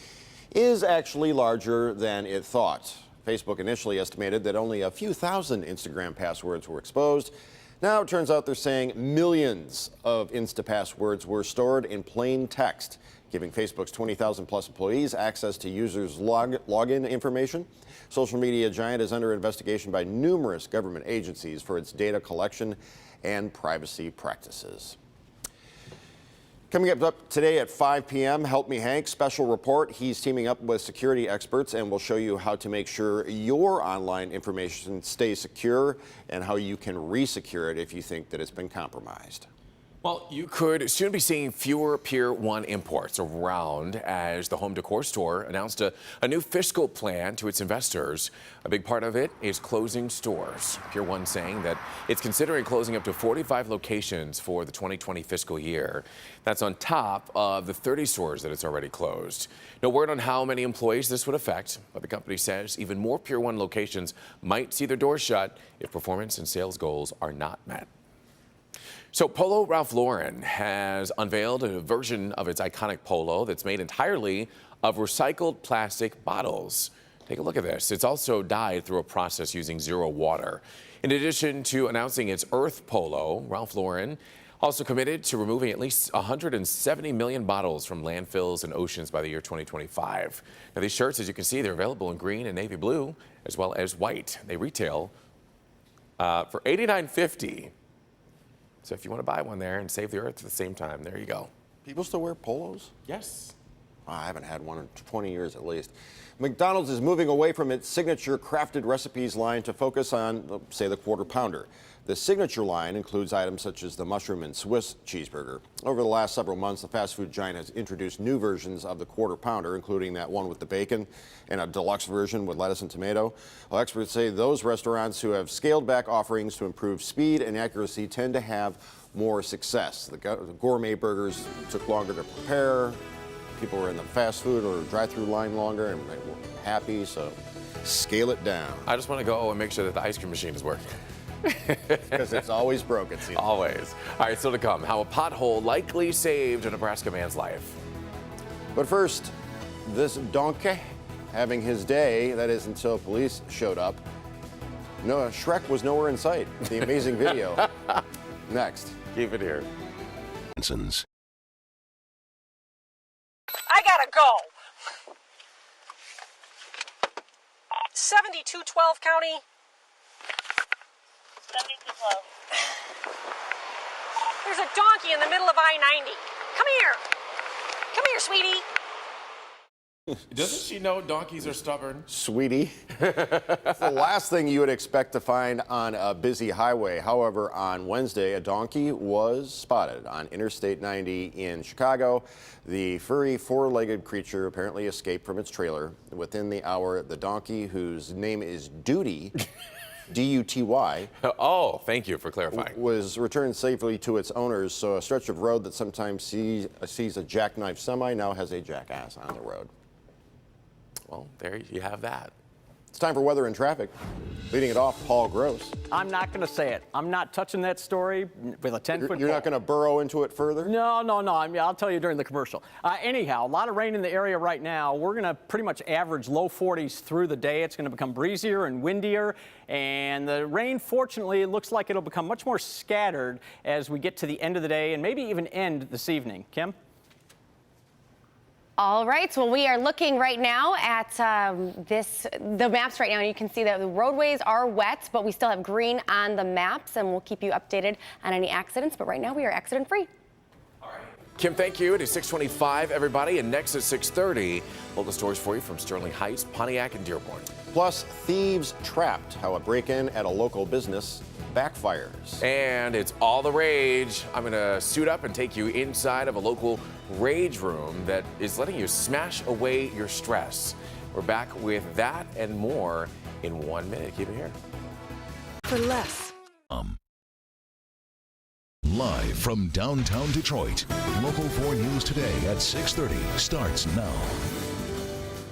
is actually larger than it thought. Facebook initially estimated that only a few thousand Instagram passwords were exposed. Now it turns out they're saying millions of Insta passwords were stored in plain text giving Facebook's 20,000 plus employees access to users' login information. Social media giant is under investigation by numerous government agencies for its data collection and privacy practices. Coming up today at 5 p.m., Help Me Hank special report. He's teaming up with security experts and will show you how to make sure your online information stays secure and how you can re-secure it if you think that it's been compromised. Well, you could soon be seeing fewer Pier 1 imports around as the home decor store announced a new fiscal plan to its investors. A big part of it is closing stores. Pier 1 saying that it's considering closing up to 45 locations for the 2020 fiscal year. That's on top of the 30 stores that it's already closed. No word on how many employees this would affect, but the company says even more Pier 1 locations might see their doors shut if performance and sales goals are not met. So Polo Ralph Lauren has unveiled a version of its iconic polo that's made entirely of recycled plastic bottles. Take a look at this. It's also dyed through a process using zero water. In addition to announcing its Earth Polo, Ralph Lauren also committed to removing at least 170 million bottles from landfills and oceans by the year 2025. Now these shirts, as you can see, they're available in green and navy blue as well as white. They retail for $89.50. So if you want to buy one there and save the earth at the same time, there you go. People still wear polos? Yes. I haven't had one in 20 years at least. McDonald's is moving away from its signature crafted recipes line to focus on, say, the Quarter Pounder. The signature line includes items such as the mushroom and Swiss cheeseburger. Over the last several months, the fast food giant has introduced new versions of the Quarter Pounder, including that one with the bacon and a deluxe version with lettuce and tomato. Well, experts say those restaurants who have scaled back offerings to improve speed and accuracy tend to have more success. The gourmet burgers took longer to prepare. People were in the fast food or drive-through line longer and they were happy, so scale it down. I just want to go and make sure that the ice cream machine is working. Because it's always broken. Always. All right, still to come, how a pothole likely saved a Nebraska man's life. But first, this donkey having his day, that is until police showed up. No, Shrek was nowhere in sight. The amazing video. Next. Keep it here. I gotta go. 7212 County. 7212. There's a donkey in the middle of I-90. Come here. Come here, sweetie. Doesn't she know donkeys are stubborn? Sweetie. It's the last thing you would expect to find on a busy highway. However, on Wednesday, a donkey was spotted on Interstate 90 in Chicago. The furry four-legged creature apparently escaped from its trailer. Within the hour, the donkey, whose name is Duty, D-U-T-Y. Oh, thank you for clarifying. Was returned safely to its owners. So a stretch of road that sometimes sees a jackknife semi now has a jackass on the road. Well, there you have that. It's time for weather and traffic. Leading it off, Paul Gross. I'm not going to say it. I'm not touching that story with a 10-foot pole. You're not going to burrow into it further? No. I'll tell you during the commercial. Anyhow, a lot of rain in the area right now. We're going to pretty much average low 40s through the day. It's going to become breezier and windier. And the rain, fortunately, it looks like it'll become much more scattered as we get to the end of the day and maybe even end this evening. Kim? All right, well, we are looking right now at the maps right now, and you can see that the roadways are wet, but we still have green on the maps, and we'll keep you updated on any accidents. But right now, we are accident-free. Kim, thank you. It is 6:25, everybody, and next at 6:30, local stories for you from Sterling Heights, Pontiac, and Dearborn. Plus, thieves trapped, how a break-in at a local business backfires. And it's all the rage. I'm going to suit up and take you inside of a local rage room that is letting you smash away your stress. We're back with that and more in 1 minute. Keep it here. For less. Live from downtown Detroit, Local 4 News Today at 6:30 starts now.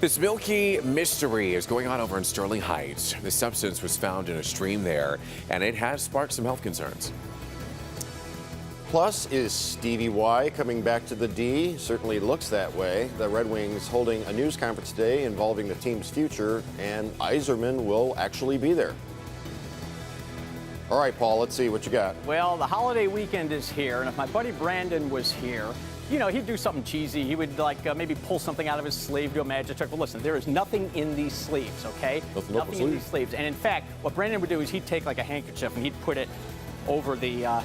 This milky mystery is going on over in Sterling Heights. The substance was found in a stream there, and it has sparked some health concerns. Plus, is Stevie Y coming back to the D? Certainly looks that way. The Red Wings holding a news conference today involving the team's future, and Yzerman will actually be there. All right, Paul, let's see what you got. Well, the holiday weekend is here, and if my buddy Brandon was here, you know, he'd do something cheesy. He would maybe pull something out of his sleeve, do a magic trick. But listen, there is nothing in these sleeves, okay? Nothing in these sleeves. And in fact, what Brandon would do is he'd take like a handkerchief and he'd put it over the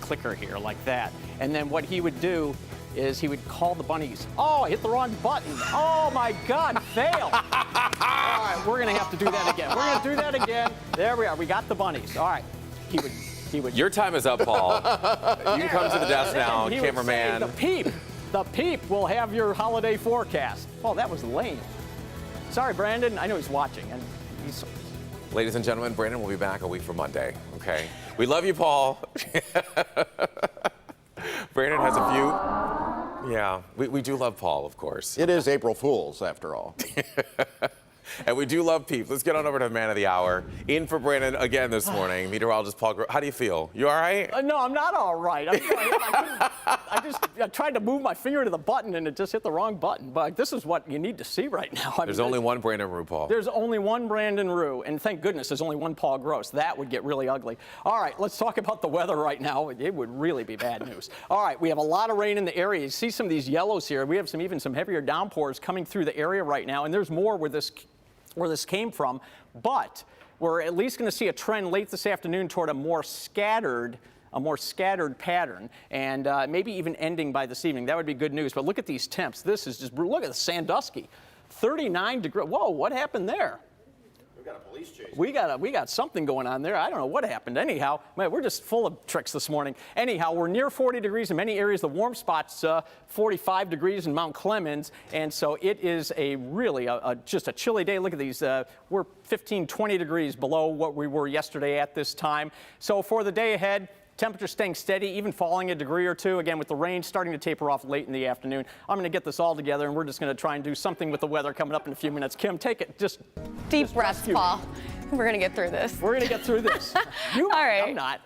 clicker here like that. And then what he would do is he would call the bunnies. Oh, I hit the wrong button. Oh my God, fail. All right, we're gonna have to do that again. We're gonna do that again. There we are, we got the bunnies. All right, he would. Your time is up, Paul. You come to the desk now, cameraman. The Peep will have your holiday forecast. Oh, that was lame. Sorry, Brandon, I know he's watching, and he's. Ladies and gentlemen, Brandon will be back a week from Monday, okay? We love you, Paul. Brandon has a few. Yeah, we do love Paul, of course. It is April Fool's, after all. And we do love Peep. Let's get on over to Man of the Hour. In for Brandon again this morning, meteorologist Paul. How do you feel? You all right? No, I'm not all right. I tried to move my finger to the button and it just hit the wrong button. But this is what you need to see right now. There's only one Brandon Rue, Paul. There's only one Brandon Rue, and thank goodness there's only one Paul Gross. That would get really ugly. All right, let's talk about the weather right now. It would really be bad news. All right, we have a lot of rain in the area. You see some of these yellows here. We have even some heavier downpours coming through the area right now, and there's more where this came from, but we're at least going to see a trend late this afternoon toward a more scattered pattern, and maybe even ending by this evening. That would be good news. But look at these temps. This is just brutal. Look at the Sandusky, 39 degrees. Whoa, what happened there? We got a police chase. We got something going on there. I don't know what happened. Anyhow, man, we're just full of tricks this morning. Anyhow, we're near 40 degrees in many areas. The warm spot's 45 degrees in Mount Clemens, and so it is just a chilly day. Look at these. We're 15, 20 degrees below what we were yesterday at this time. So for the day ahead, temperature staying steady, even falling a degree or two. Again, with the rain starting to taper off late in the afternoon. I'm going to get this all together, and we're just going to try and do something with the weather coming up in a few minutes. Kim, take it. Just deep breaths, Paul. We're going to get through this. We're going to get through this. All right. I'm not.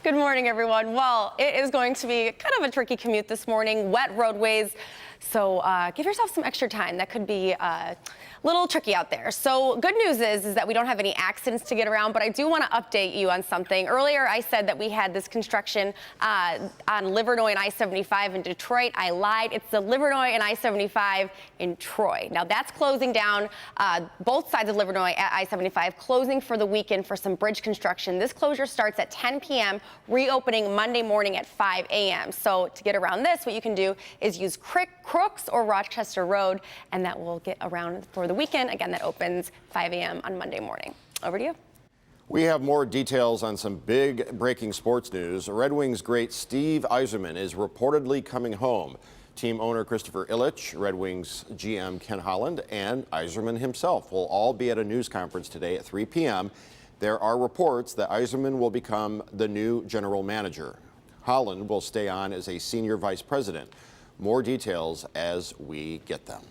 Good morning, everyone. Well, it is going to be kind of a tricky commute this morning. Wet roadways. So give yourself some extra time. That could be a little tricky out there. So good news is that we don't have any accidents to get around, but I do want to update you on something. Earlier, I said that we had this construction on Livernois and I-75 in Detroit. I lied. It's the Livernois and I-75 in Troy. Now, that's closing down both sides of Livernois at I-75, closing for the weekend for some bridge construction. This closure starts at 10 p.m., reopening Monday morning at 5 a.m. So to get around this, what you can do is use Crooks or Rochester Road, and that will get around for the weekend. Again, that opens 5 a.m. on Monday morning. Over to you. We have more details on some big breaking sports news. Red Wings great Steve Yzerman is reportedly coming home. Team owner Christopher Ilitch, Red Wings GM Ken Holland, and Yzerman himself will all be at a news conference today at 3 p.m. There are reports that Yzerman will become the new general manager. Holland will stay on as a senior vice president. More details as we get them.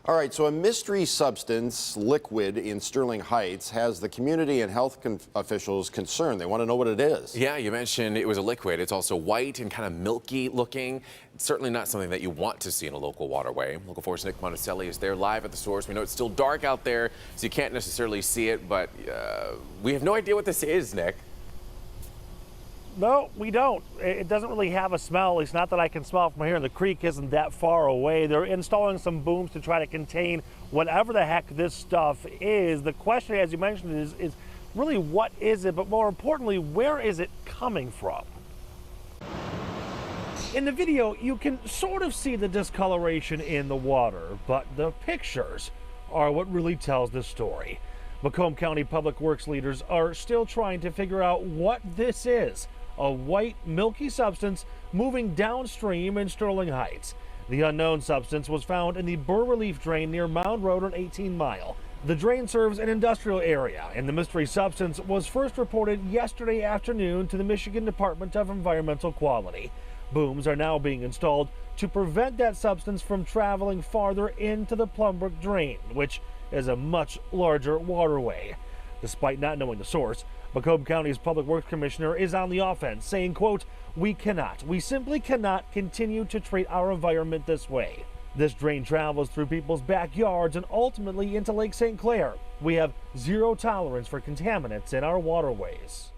All right, so a mystery substance, liquid, in Sterling Heights has the community and health officials concerned. They want to know what it is. Yeah, you mentioned it was a liquid. It's also white and kind of milky looking. It's certainly not something that you want to see in a local waterway. Local 4's Nick Monticelli is there live at the source. We know it's still dark out there, so you can't necessarily see it, but we have no idea what this is, Nick. No, we don't. It doesn't really have a smell, at least not that I can smell from here. The creek isn't that far away. They're installing some booms to try to contain whatever the heck this stuff is. The question, as you mentioned, is really what is it? But more importantly, where is it coming from? In the video, you can sort of see the discoloration in the water, but the pictures are what really tells the story. Macomb County Public Works leaders are still trying to figure out what this is. A white, milky substance moving downstream in Sterling Heights. The unknown substance was found in the Burr Relief Drain near Mound Road on 18 Mile. The drain serves an industrial area, and the mystery substance was first reported yesterday afternoon to the Michigan Department of Environmental Quality. Booms are now being installed to prevent that substance from traveling farther into the Plumbrook Drain, which is a much larger waterway. Despite not knowing the source, Macomb County's Public Works Commissioner is on the offense, saying, quote, we simply cannot continue to treat our environment this way. This drain travels through people's backyards and ultimately into Lake St. Clair. We have zero tolerance for contaminants in our waterways.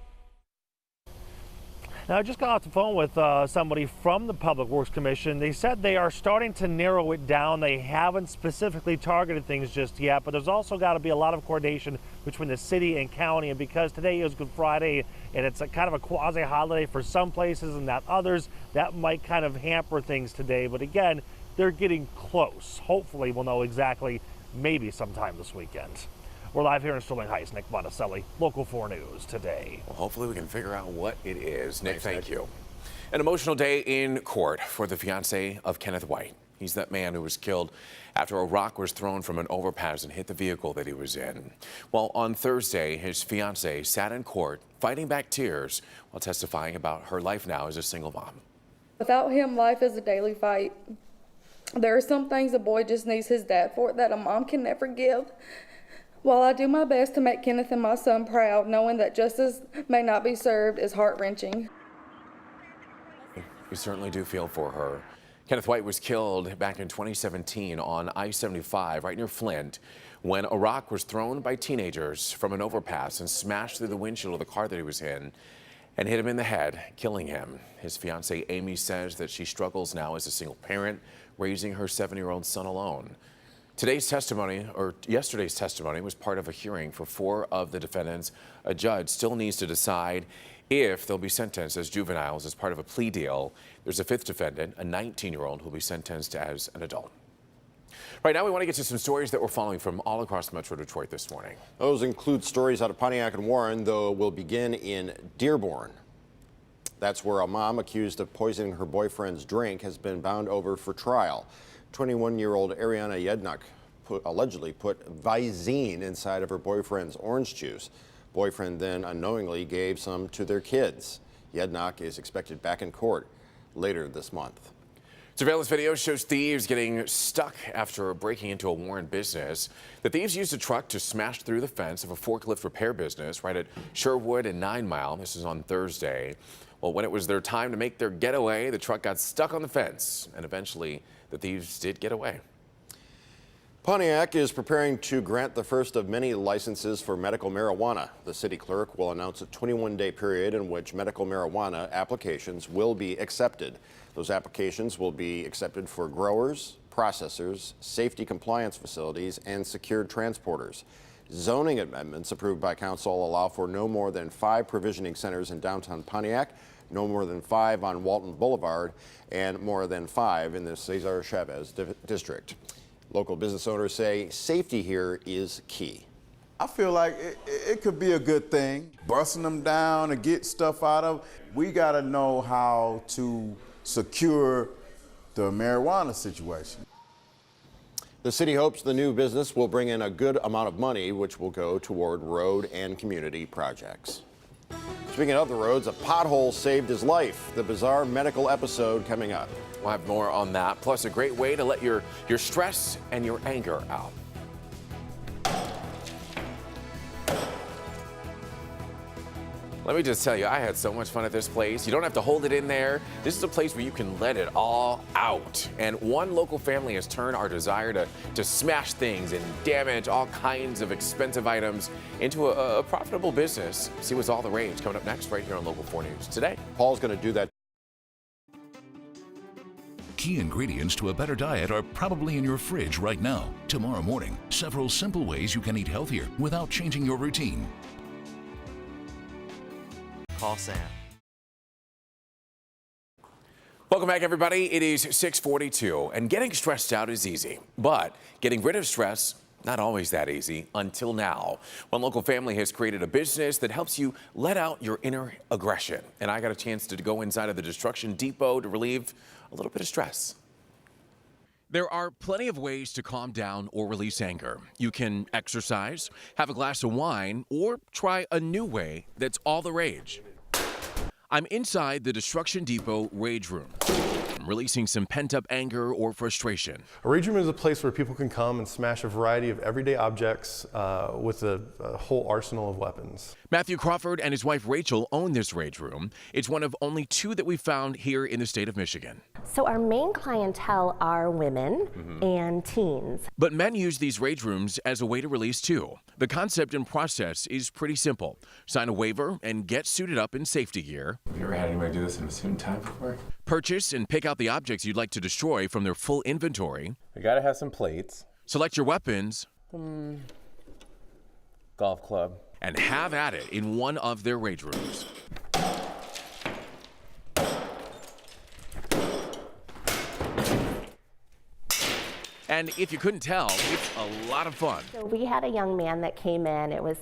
Now, I just got off the phone with somebody from the Public Works Commission. They said they are starting to narrow it down. They haven't specifically targeted things just yet, but there's also got to be a lot of coordination between the city and county. And because today is Good Friday and it's a kind of a quasi-holiday for some places and not others, that might kind of hamper things today. But again, they're getting close. Hopefully we'll know exactly, maybe sometime this weekend. We're live here in Sterling Heights. Nick Monticelli, Local 4 News today. Well, hopefully we can figure out what it is. Nick, thank you. An emotional day in court for the fiancé of Kenneth White. He's that man who was killed after a rock was thrown from an overpass and hit the vehicle that he was in. Well, on Thursday, his fiancée sat in court fighting back tears while testifying about her life now as a single mom. Without him, life is a daily fight. There are some things a boy just needs his dad for that a mom can never give. While I do my best to make Kenneth and my son proud, knowing that justice may not be served is heart-wrenching. We certainly do feel for her. Kenneth White was killed back in 2017 on I-75 right near Flint when a rock was thrown by teenagers from an overpass and smashed through the windshield of the car that he was in and hit him in the head, killing him. His fiancée Amy says that she struggles now as a single parent, raising her 7-year-old son alone. Yesterday's testimony was part of a hearing for 4 of the defendants. A judge still needs to decide if they'll be sentenced as juveniles as part of a plea deal. There's a 5th defendant, a 19-year-old, who will be sentenced as an adult. Right now, we want to get to some stories that we're following from all across Metro Detroit this morning. Those include stories out of Pontiac and Warren, though we'll begin in Dearborn. That's where a mom accused of poisoning her boyfriend's drink has been bound over for trial. 21-year-old Ariana Yednuk allegedly put Visine inside of her boyfriend's orange juice. Boyfriend then unknowingly gave some to their kids. Yednuk is expected back in court later this month. Surveillance video shows thieves getting stuck after breaking into a Warren business. The thieves used a truck to smash through the fence of a forklift repair business right at Sherwood and 9 Mile. This is on Thursday. Well, when it was their time to make their getaway, the truck got stuck on the fence, and eventually the thieves did get away. Pontiac is preparing to grant the first of many licenses for medical marijuana. The city clerk will announce a 21-day period in which medical marijuana applications will be accepted. Those applications will be accepted for growers, processors, safety compliance facilities, and secured transporters. Zoning amendments approved by council allow for no more than 5 provisioning centers in downtown Pontiac, no more than 5 on Walton Boulevard, and more than 5 in the Cesar Chavez district. Local business owners say safety here is key. I feel like it could be a good thing, busting them down to get stuff out of. We got to know how to secure the marijuana situation. The city hopes the new business will bring in a good amount of money, which will go toward road and community projects. Speaking of the roads, a pothole saved his life. The bizarre medical episode coming up. We'll have more on that, plus a great way to let your stress and your anger out. Let me just tell you, I had so much fun at this place. You don't have to hold it in there. This is a place where you can let it all out. And one local family has turned our desire to smash things and damage all kinds of expensive items into a profitable business. See what's all the rage coming up next right here on Local 4 News Today. Paul's going to do that. Key ingredients to a better diet are probably in your fridge right now. Tomorrow morning, several simple ways you can eat healthier without changing your routine. Call Sam. Welcome back, everybody. It is 6:42, and getting stressed out is easy, but getting rid of stress, not always that easy until now. One local family has created a business that helps you let out your inner aggression, and I got a chance to go inside of the Destruction Depot to relieve a little bit of stress. There are plenty of ways to calm down or release anger. You can exercise, have a glass of wine, or try a new way that's all the rage. I'm inside the Destruction Depot Rage Room. releasing some pent-up anger or frustration. A rage room is a place where people can come and smash a variety of everyday objects with a whole arsenal of weapons. Matthew Crawford and his wife Rachel own this rage room. It's one of only 2 that we found here in the state of Michigan. So our main clientele are women and teens. But men use these rage rooms as a way to release too. The concept and process is pretty simple. Sign a waiver and get suited up in safety gear. Have you ever had anybody do this in a suit and tie before? Purchase and pick out the objects you'd like to destroy from their full inventory. We gotta have some plates. Select your weapons. Golf club. And have at it in one of their rage rooms. And if you couldn't tell, it's a lot of fun. So we had a young man that came in. It was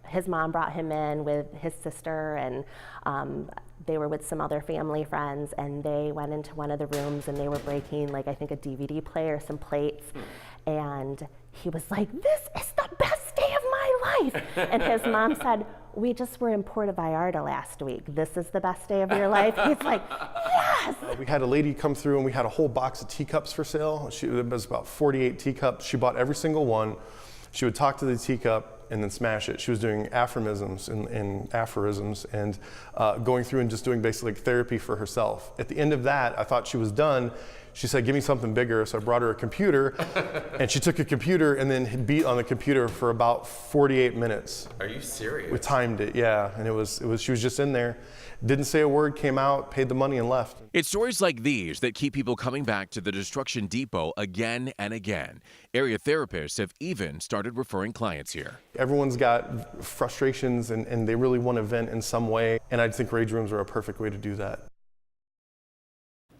his mom brought him in with his sister, and they were with some other family friends, and they went into one of the rooms and they were breaking, like, I think a DVD player, some plates, and he was like, "This is the best day of my life." And his mom said, "We just were in Puerto Vallarta last week. This is the best day of your life?" He's like, "Yes." We had a lady come through and we had a whole box of teacups for sale. It was about 48 teacups. She bought every single one. She would talk to the teacup and then smash it. She was doing aphorisms and going through and just doing basically therapy for herself. At the end of that, I thought she was done. She said, "Give me something bigger." So I brought her a computer, and she took a computer and then beat on the computer for about 48 minutes. Are you serious? We timed it, yeah, and she was just in there, didn't say a word, came out, paid the money, and left. It's stories like these that keep people coming back to the Destruction Depot again and again. Area therapists have even started referring clients here. Everyone's got frustrations and they really want to vent in some way, and I think rage rooms are a perfect way to do that.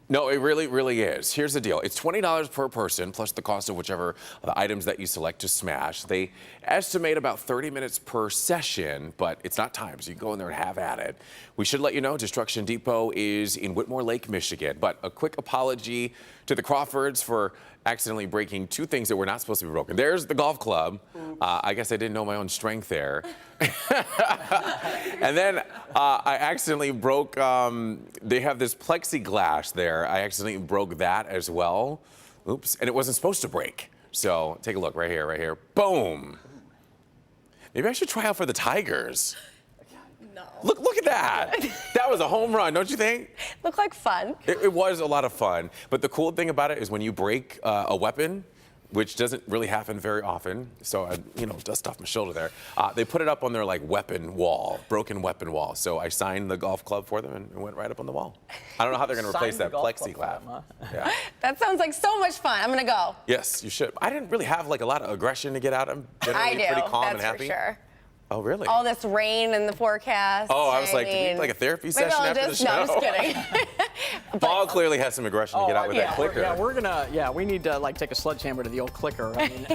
No, it really, really is. Here's the deal. It's $20 per person, plus the cost of whichever of the items that you select to smash. They estimate about 30 minutes per session, but it's not timed, so you can go in there and have at it. We should let you know Destruction Depot is in Whitmore Lake, Michigan, but a quick apology to the Crawfords for accidentally breaking 2 things that were not supposed to be broken. There's the golf club. I guess I didn't know my own strength there. And then I accidentally broke, they have this plexiglass there. I accidentally broke that as well. Oops, and it wasn't supposed to break. So take a look right here. Boom. Maybe I should try out for the Tigers. No. Look at that. That was a home run, don't you think? Looked like fun. It was a lot of fun. But the cool thing about it is when you break a weapon, which doesn't really happen very often, so I, dust off my shoulder there, they put it up on their weapon wall, broken weapon wall. So I signed the golf club for them and it went right up on the wall. I don't know how they're going to replace that plexiglass. Yeah. That sounds like so much fun. I'm gonna go. Yes, you should. I didn't really have a lot of aggression to get out. I'm generally pretty calm and happy. For sure. Oh, really? All this rain in the forecast. Oh, I was like, do we have a therapy session after the show? No, I'm just kidding. Paul clearly has some aggression to get out with that clicker. We need to take a sledgehammer to the old clicker. I mean,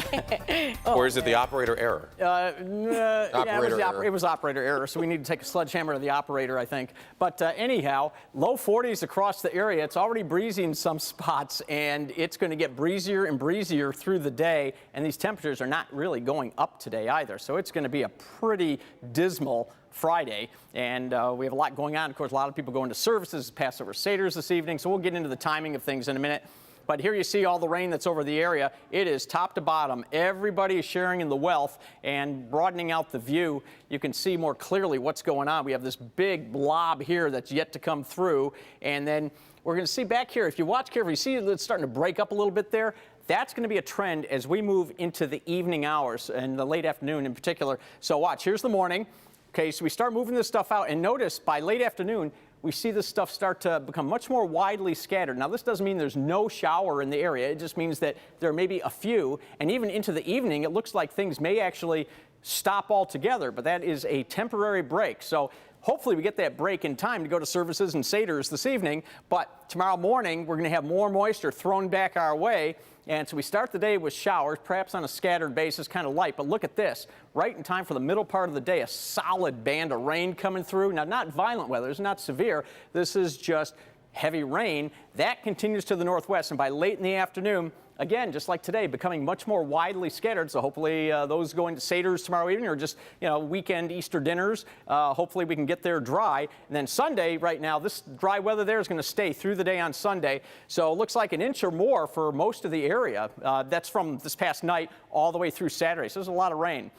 or is it the operator error? It was operator error, so we need to take a sledgehammer to the operator, I think. But anyhow, low 40s across the area. It's already breezy in some spots, and it's going to get breezier and breezier through the day, and these temperatures are not really going up today either. So it's going to be a pretty dismal Friday, and we have a lot going on. Of course, a lot of people going to services, Passover Seders this evening, so we'll get into the timing of things in a minute. But here you see all the rain that's over the area. It is top to bottom. Everybody is sharing in the wealth and broadening out the view. You can see more clearly what's going on. We have this big blob here that's yet to come through, and then we're going to see back here. If you watch carefully, you see it's starting to break up a little bit there. That's going to be a trend as we move into the evening hours and the late afternoon in particular. So watch, here's the morning. Okay, so we start moving this stuff out, and notice by late afternoon, we see this stuff start to become much more widely scattered. Now, this doesn't mean there's no shower in the area. It just means that there may be a few, and even into the evening, it looks like things may actually stop altogether, but that is a temporary break. So hopefully we get that break in time to go to services and Seders this evening, but tomorrow morning, we're going to have more moisture thrown back our way. And so we start the day with showers, perhaps on a scattered basis, kind of light. But look at this, right in time for the middle part of the day, a solid band of rain coming through. Now, not violent weather, it's not severe. This is just heavy rain. That continues to the northwest, and by late in the afternoon, again, just like today, becoming much more widely scattered. So hopefully those going to Seder's tomorrow evening or just, weekend Easter dinners, hopefully we can get there dry. And then Sunday, right now, this dry weather there is going to stay through the day on Sunday. So it looks like an inch or more for most of the area. That's from this past night all the way through Saturday. So there's a lot of rain.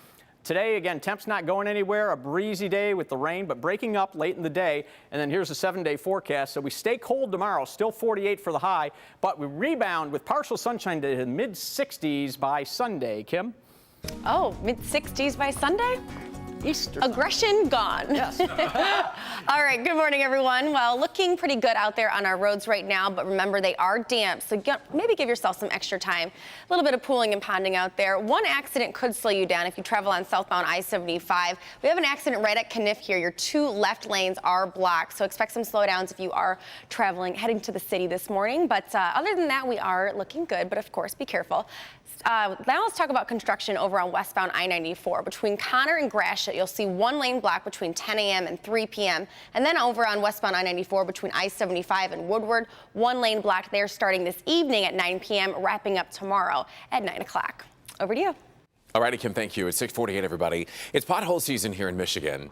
Today, again, temps not going anywhere, a breezy day with the rain, but breaking up late in the day. And then here's a 7-day forecast. So we stay cold tomorrow, still 48 for the high, but we rebound with partial sunshine to the mid-60s by Sunday. Kim? Oh, mid-60s by Sunday? Easter. Aggression gone. Yes. All right, good morning, everyone. Well, looking pretty good out there on our roads right now, but remember they are damp, so maybe give yourself some extra time. A little bit of pooling and ponding out there. One accident could slow you down if you travel on southbound I-75. We have an accident right at Kniff here. Your two left lanes are blocked, so expect some slowdowns if you are heading to the city this morning. But other than that, we are looking good, but of course, be careful. Now let's talk about construction over on westbound I-94. Between Connor and Gratiot, you'll see one lane block between 10 a.m. and 3 p.m. And then over on westbound I-94 between I-75 and Woodward, one lane blocked there starting this evening at 9 p.m., wrapping up tomorrow at 9 o'clock. Over to you. All righty, Kim, thank you. It's 6:48, everybody. It's pothole season here in Michigan.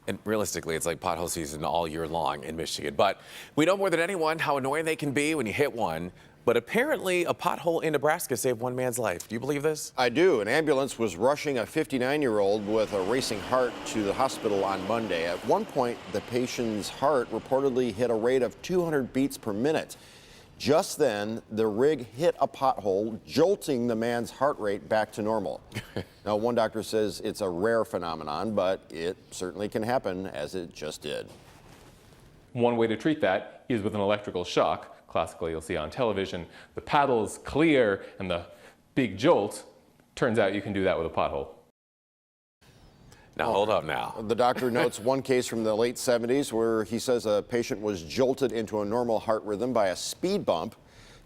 And realistically, it's like pothole season all year long in Michigan. But we know more than anyone how annoying they can be when you hit one. But apparently, a pothole in Nebraska saved one man's life. Do you believe this? I do. An ambulance was rushing a 59-year-old with a racing heart to the hospital on Monday. At one point, the patient's heart reportedly hit a rate of 200 beats per minute. Just then, the rig hit a pothole, jolting the man's heart rate back to normal. Now, one doctor says it's a rare phenomenon, but it certainly can happen, as it just did. One way to treat that is with an electrical shock. Classically, you'll see on television, the paddle's clear and the big jolt. Turns out you can do that with a pothole. Now, hold up now. The doctor notes one case from the late 70s where he says a patient was jolted into a normal heart rhythm by a speed bump.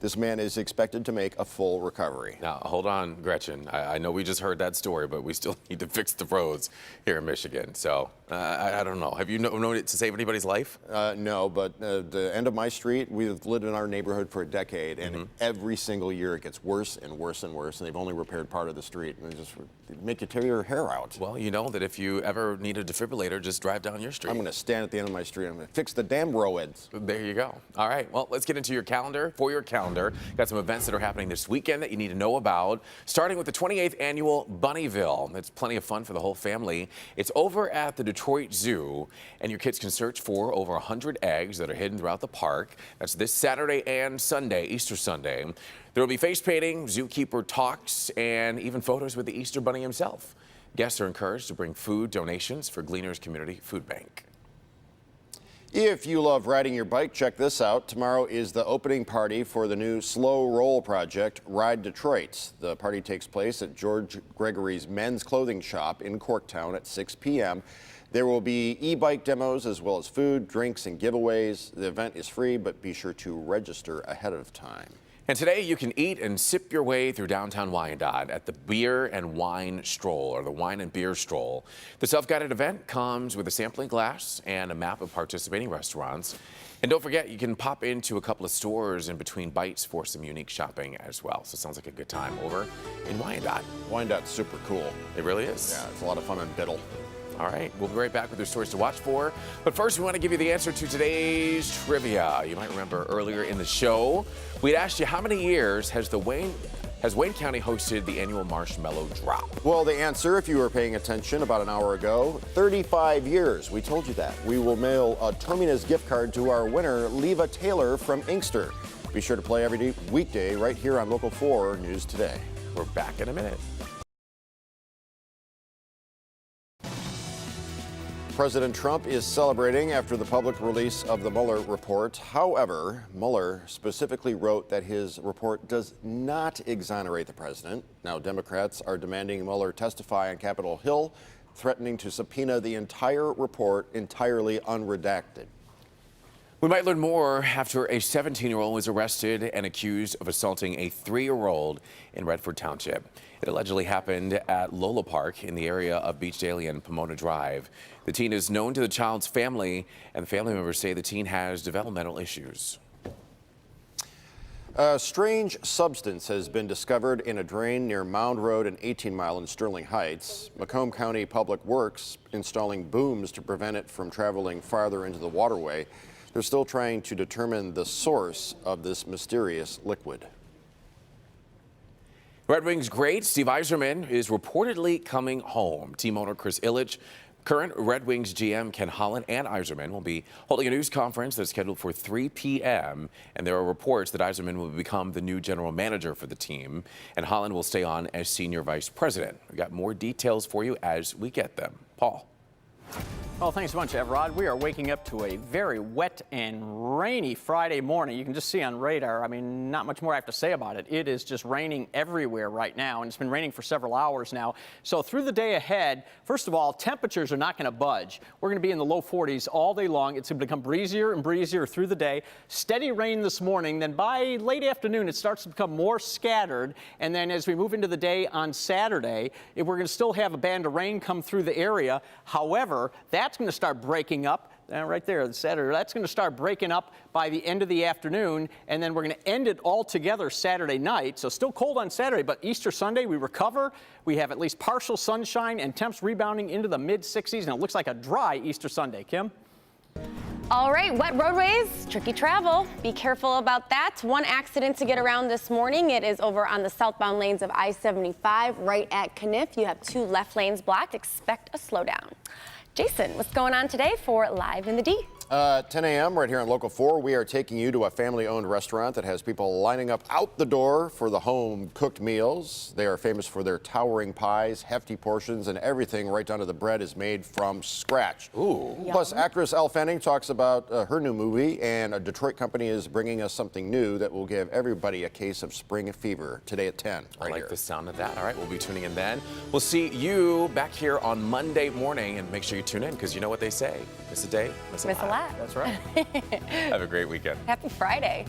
This man is expected to make a full recovery. Now, hold on, Gretchen. I know we just heard that story, but we still need to fix the roads here in Michigan. So, I don't know. Have you known it to save anybody's life? No, but the end of my street, we've lived in our neighborhood for a decade, and every single year it gets worse and worse and worse, and they've only repaired part of the street, and they just make you tear your hair out. Well, you know that if you ever need a defibrillator, just drive down your street. I'm going to stand at the end of my street. I'm going to fix the damn roads. There you go. All right. Well, let's get into your calendar. For your calendar, got some events that are happening this weekend that you need to know about, starting with the 28th annual Bunnyville. It's plenty of fun for the whole family. It's over at the Detroit Zoo, and your kids can search for over 100 eggs that are hidden throughout the park. That's this Saturday and Sunday, Easter Sunday. There will be face painting, zookeeper talks, and even photos with the Easter Bunny himself. Guests are encouraged to bring food donations for Gleaners Community Food Bank. If you love riding your bike, check this out. Tomorrow is the opening party for the new Slow Roll project, Ride Detroit. The party takes place at George Gregory's men's clothing shop in Corktown at 6 p.m. There will be e-bike demos as well as food, drinks, and giveaways. The event is free, but be sure to register ahead of time. And today you can eat and sip your way through downtown Wyandotte at the Beer and Wine Stroll, or the Wine and Beer Stroll. The self-guided event comes with a sampling glass and a map of participating restaurants. And don't forget, you can pop into a couple of stores in between bites for some unique shopping as well. So it sounds like a good time over in Wyandotte. Wyandotte's super cool. It really is. Yeah, it's a lot of fun in Biddle. All right, we'll be right back with your stories to watch for. But first, we want to give you the answer to today's trivia. You might remember earlier in the show, we'd asked you how many years has Wayne County hosted the annual Marshmallow Drop? Well, the answer, if you were paying attention about an hour ago, 35 years. We told you that. We will mail a Termina's gift card to our winner, Leva Taylor from Inkster. Be sure to play every weekday right here on Local 4 News Today. We're back in a minute. President Trump is celebrating after the public release of the Mueller report. However, Mueller specifically wrote that his report does not exonerate the president. Now, Democrats are demanding Mueller testify on Capitol Hill, threatening to subpoena the entire report entirely unredacted. We might learn more after a 17-year-old was arrested and accused of assaulting a 3-year-old in Redford Township. It allegedly happened at Lola Park in the area of Beach Daily and Pomona Drive. The teen is known to the child's family, and the family members say the teen has developmental issues. A strange substance has been discovered in a drain near Mound Road and 18 Mile in Sterling Heights. Macomb County Public Works installing booms to prevent it from traveling farther into the waterway. They're still trying to determine the source of this mysterious liquid. Red Wings great Steve Yzerman is reportedly coming home. Team owner Chris Ilitch, current Red Wings GM Ken Holland, and Yzerman will be holding a news conference that's scheduled for 3 p.m. And there are reports that Yzerman will become the new general manager for the team, and Holland will stay on as senior vice president. We got more details for you as we get them. Paul. Well, thanks so much, Everod. We are waking up to a very wet and rainy Friday morning. You can just see on radar, I mean, not much more I have to say about it. It is just raining everywhere right now, and it's been raining for several hours now. So through the day ahead, first of all, temperatures are not going to budge. We're going to be in the low 40s all day long. It's going to become breezier and breezier through the day. Steady rain this morning. Then by late afternoon, it starts to become more scattered. And then as we move into the day on Saturday, we're going to still have a band of rain come through the area. However, that's going to start breaking up right there, Saturday. That's going to start breaking up by the end of the afternoon, and then we're going to end it all together Saturday night. So still cold on Saturday, but Easter Sunday we recover. We have at least partial sunshine and temps rebounding into the mid-60s, and it looks like a dry Easter Sunday. Kim? All right, wet roadways, tricky travel. Be careful about that. One accident to get around this morning. It is over on the southbound lanes of I-75 right at Kniff. You have 2 left lanes blocked. Expect a slowdown. Jason, what's going on today for Live in the D? 10 a.m. right here on Local 4, we are taking you to a family-owned restaurant that has people lining up out the door for the home-cooked meals. They are famous for their towering pies, hefty portions, and everything right down to the bread is made from scratch. Ooh. Plus, actress Elle Fanning talks about her new movie, and a Detroit company is bringing us something new that will give everybody a case of spring fever today at 10. I like the sound of that. All right, we'll be tuning in then. We'll see you back here on Monday morning, and make sure you tune in because you know what they say. Miss a day, miss a lot. That's right. Have a great weekend. Happy Friday.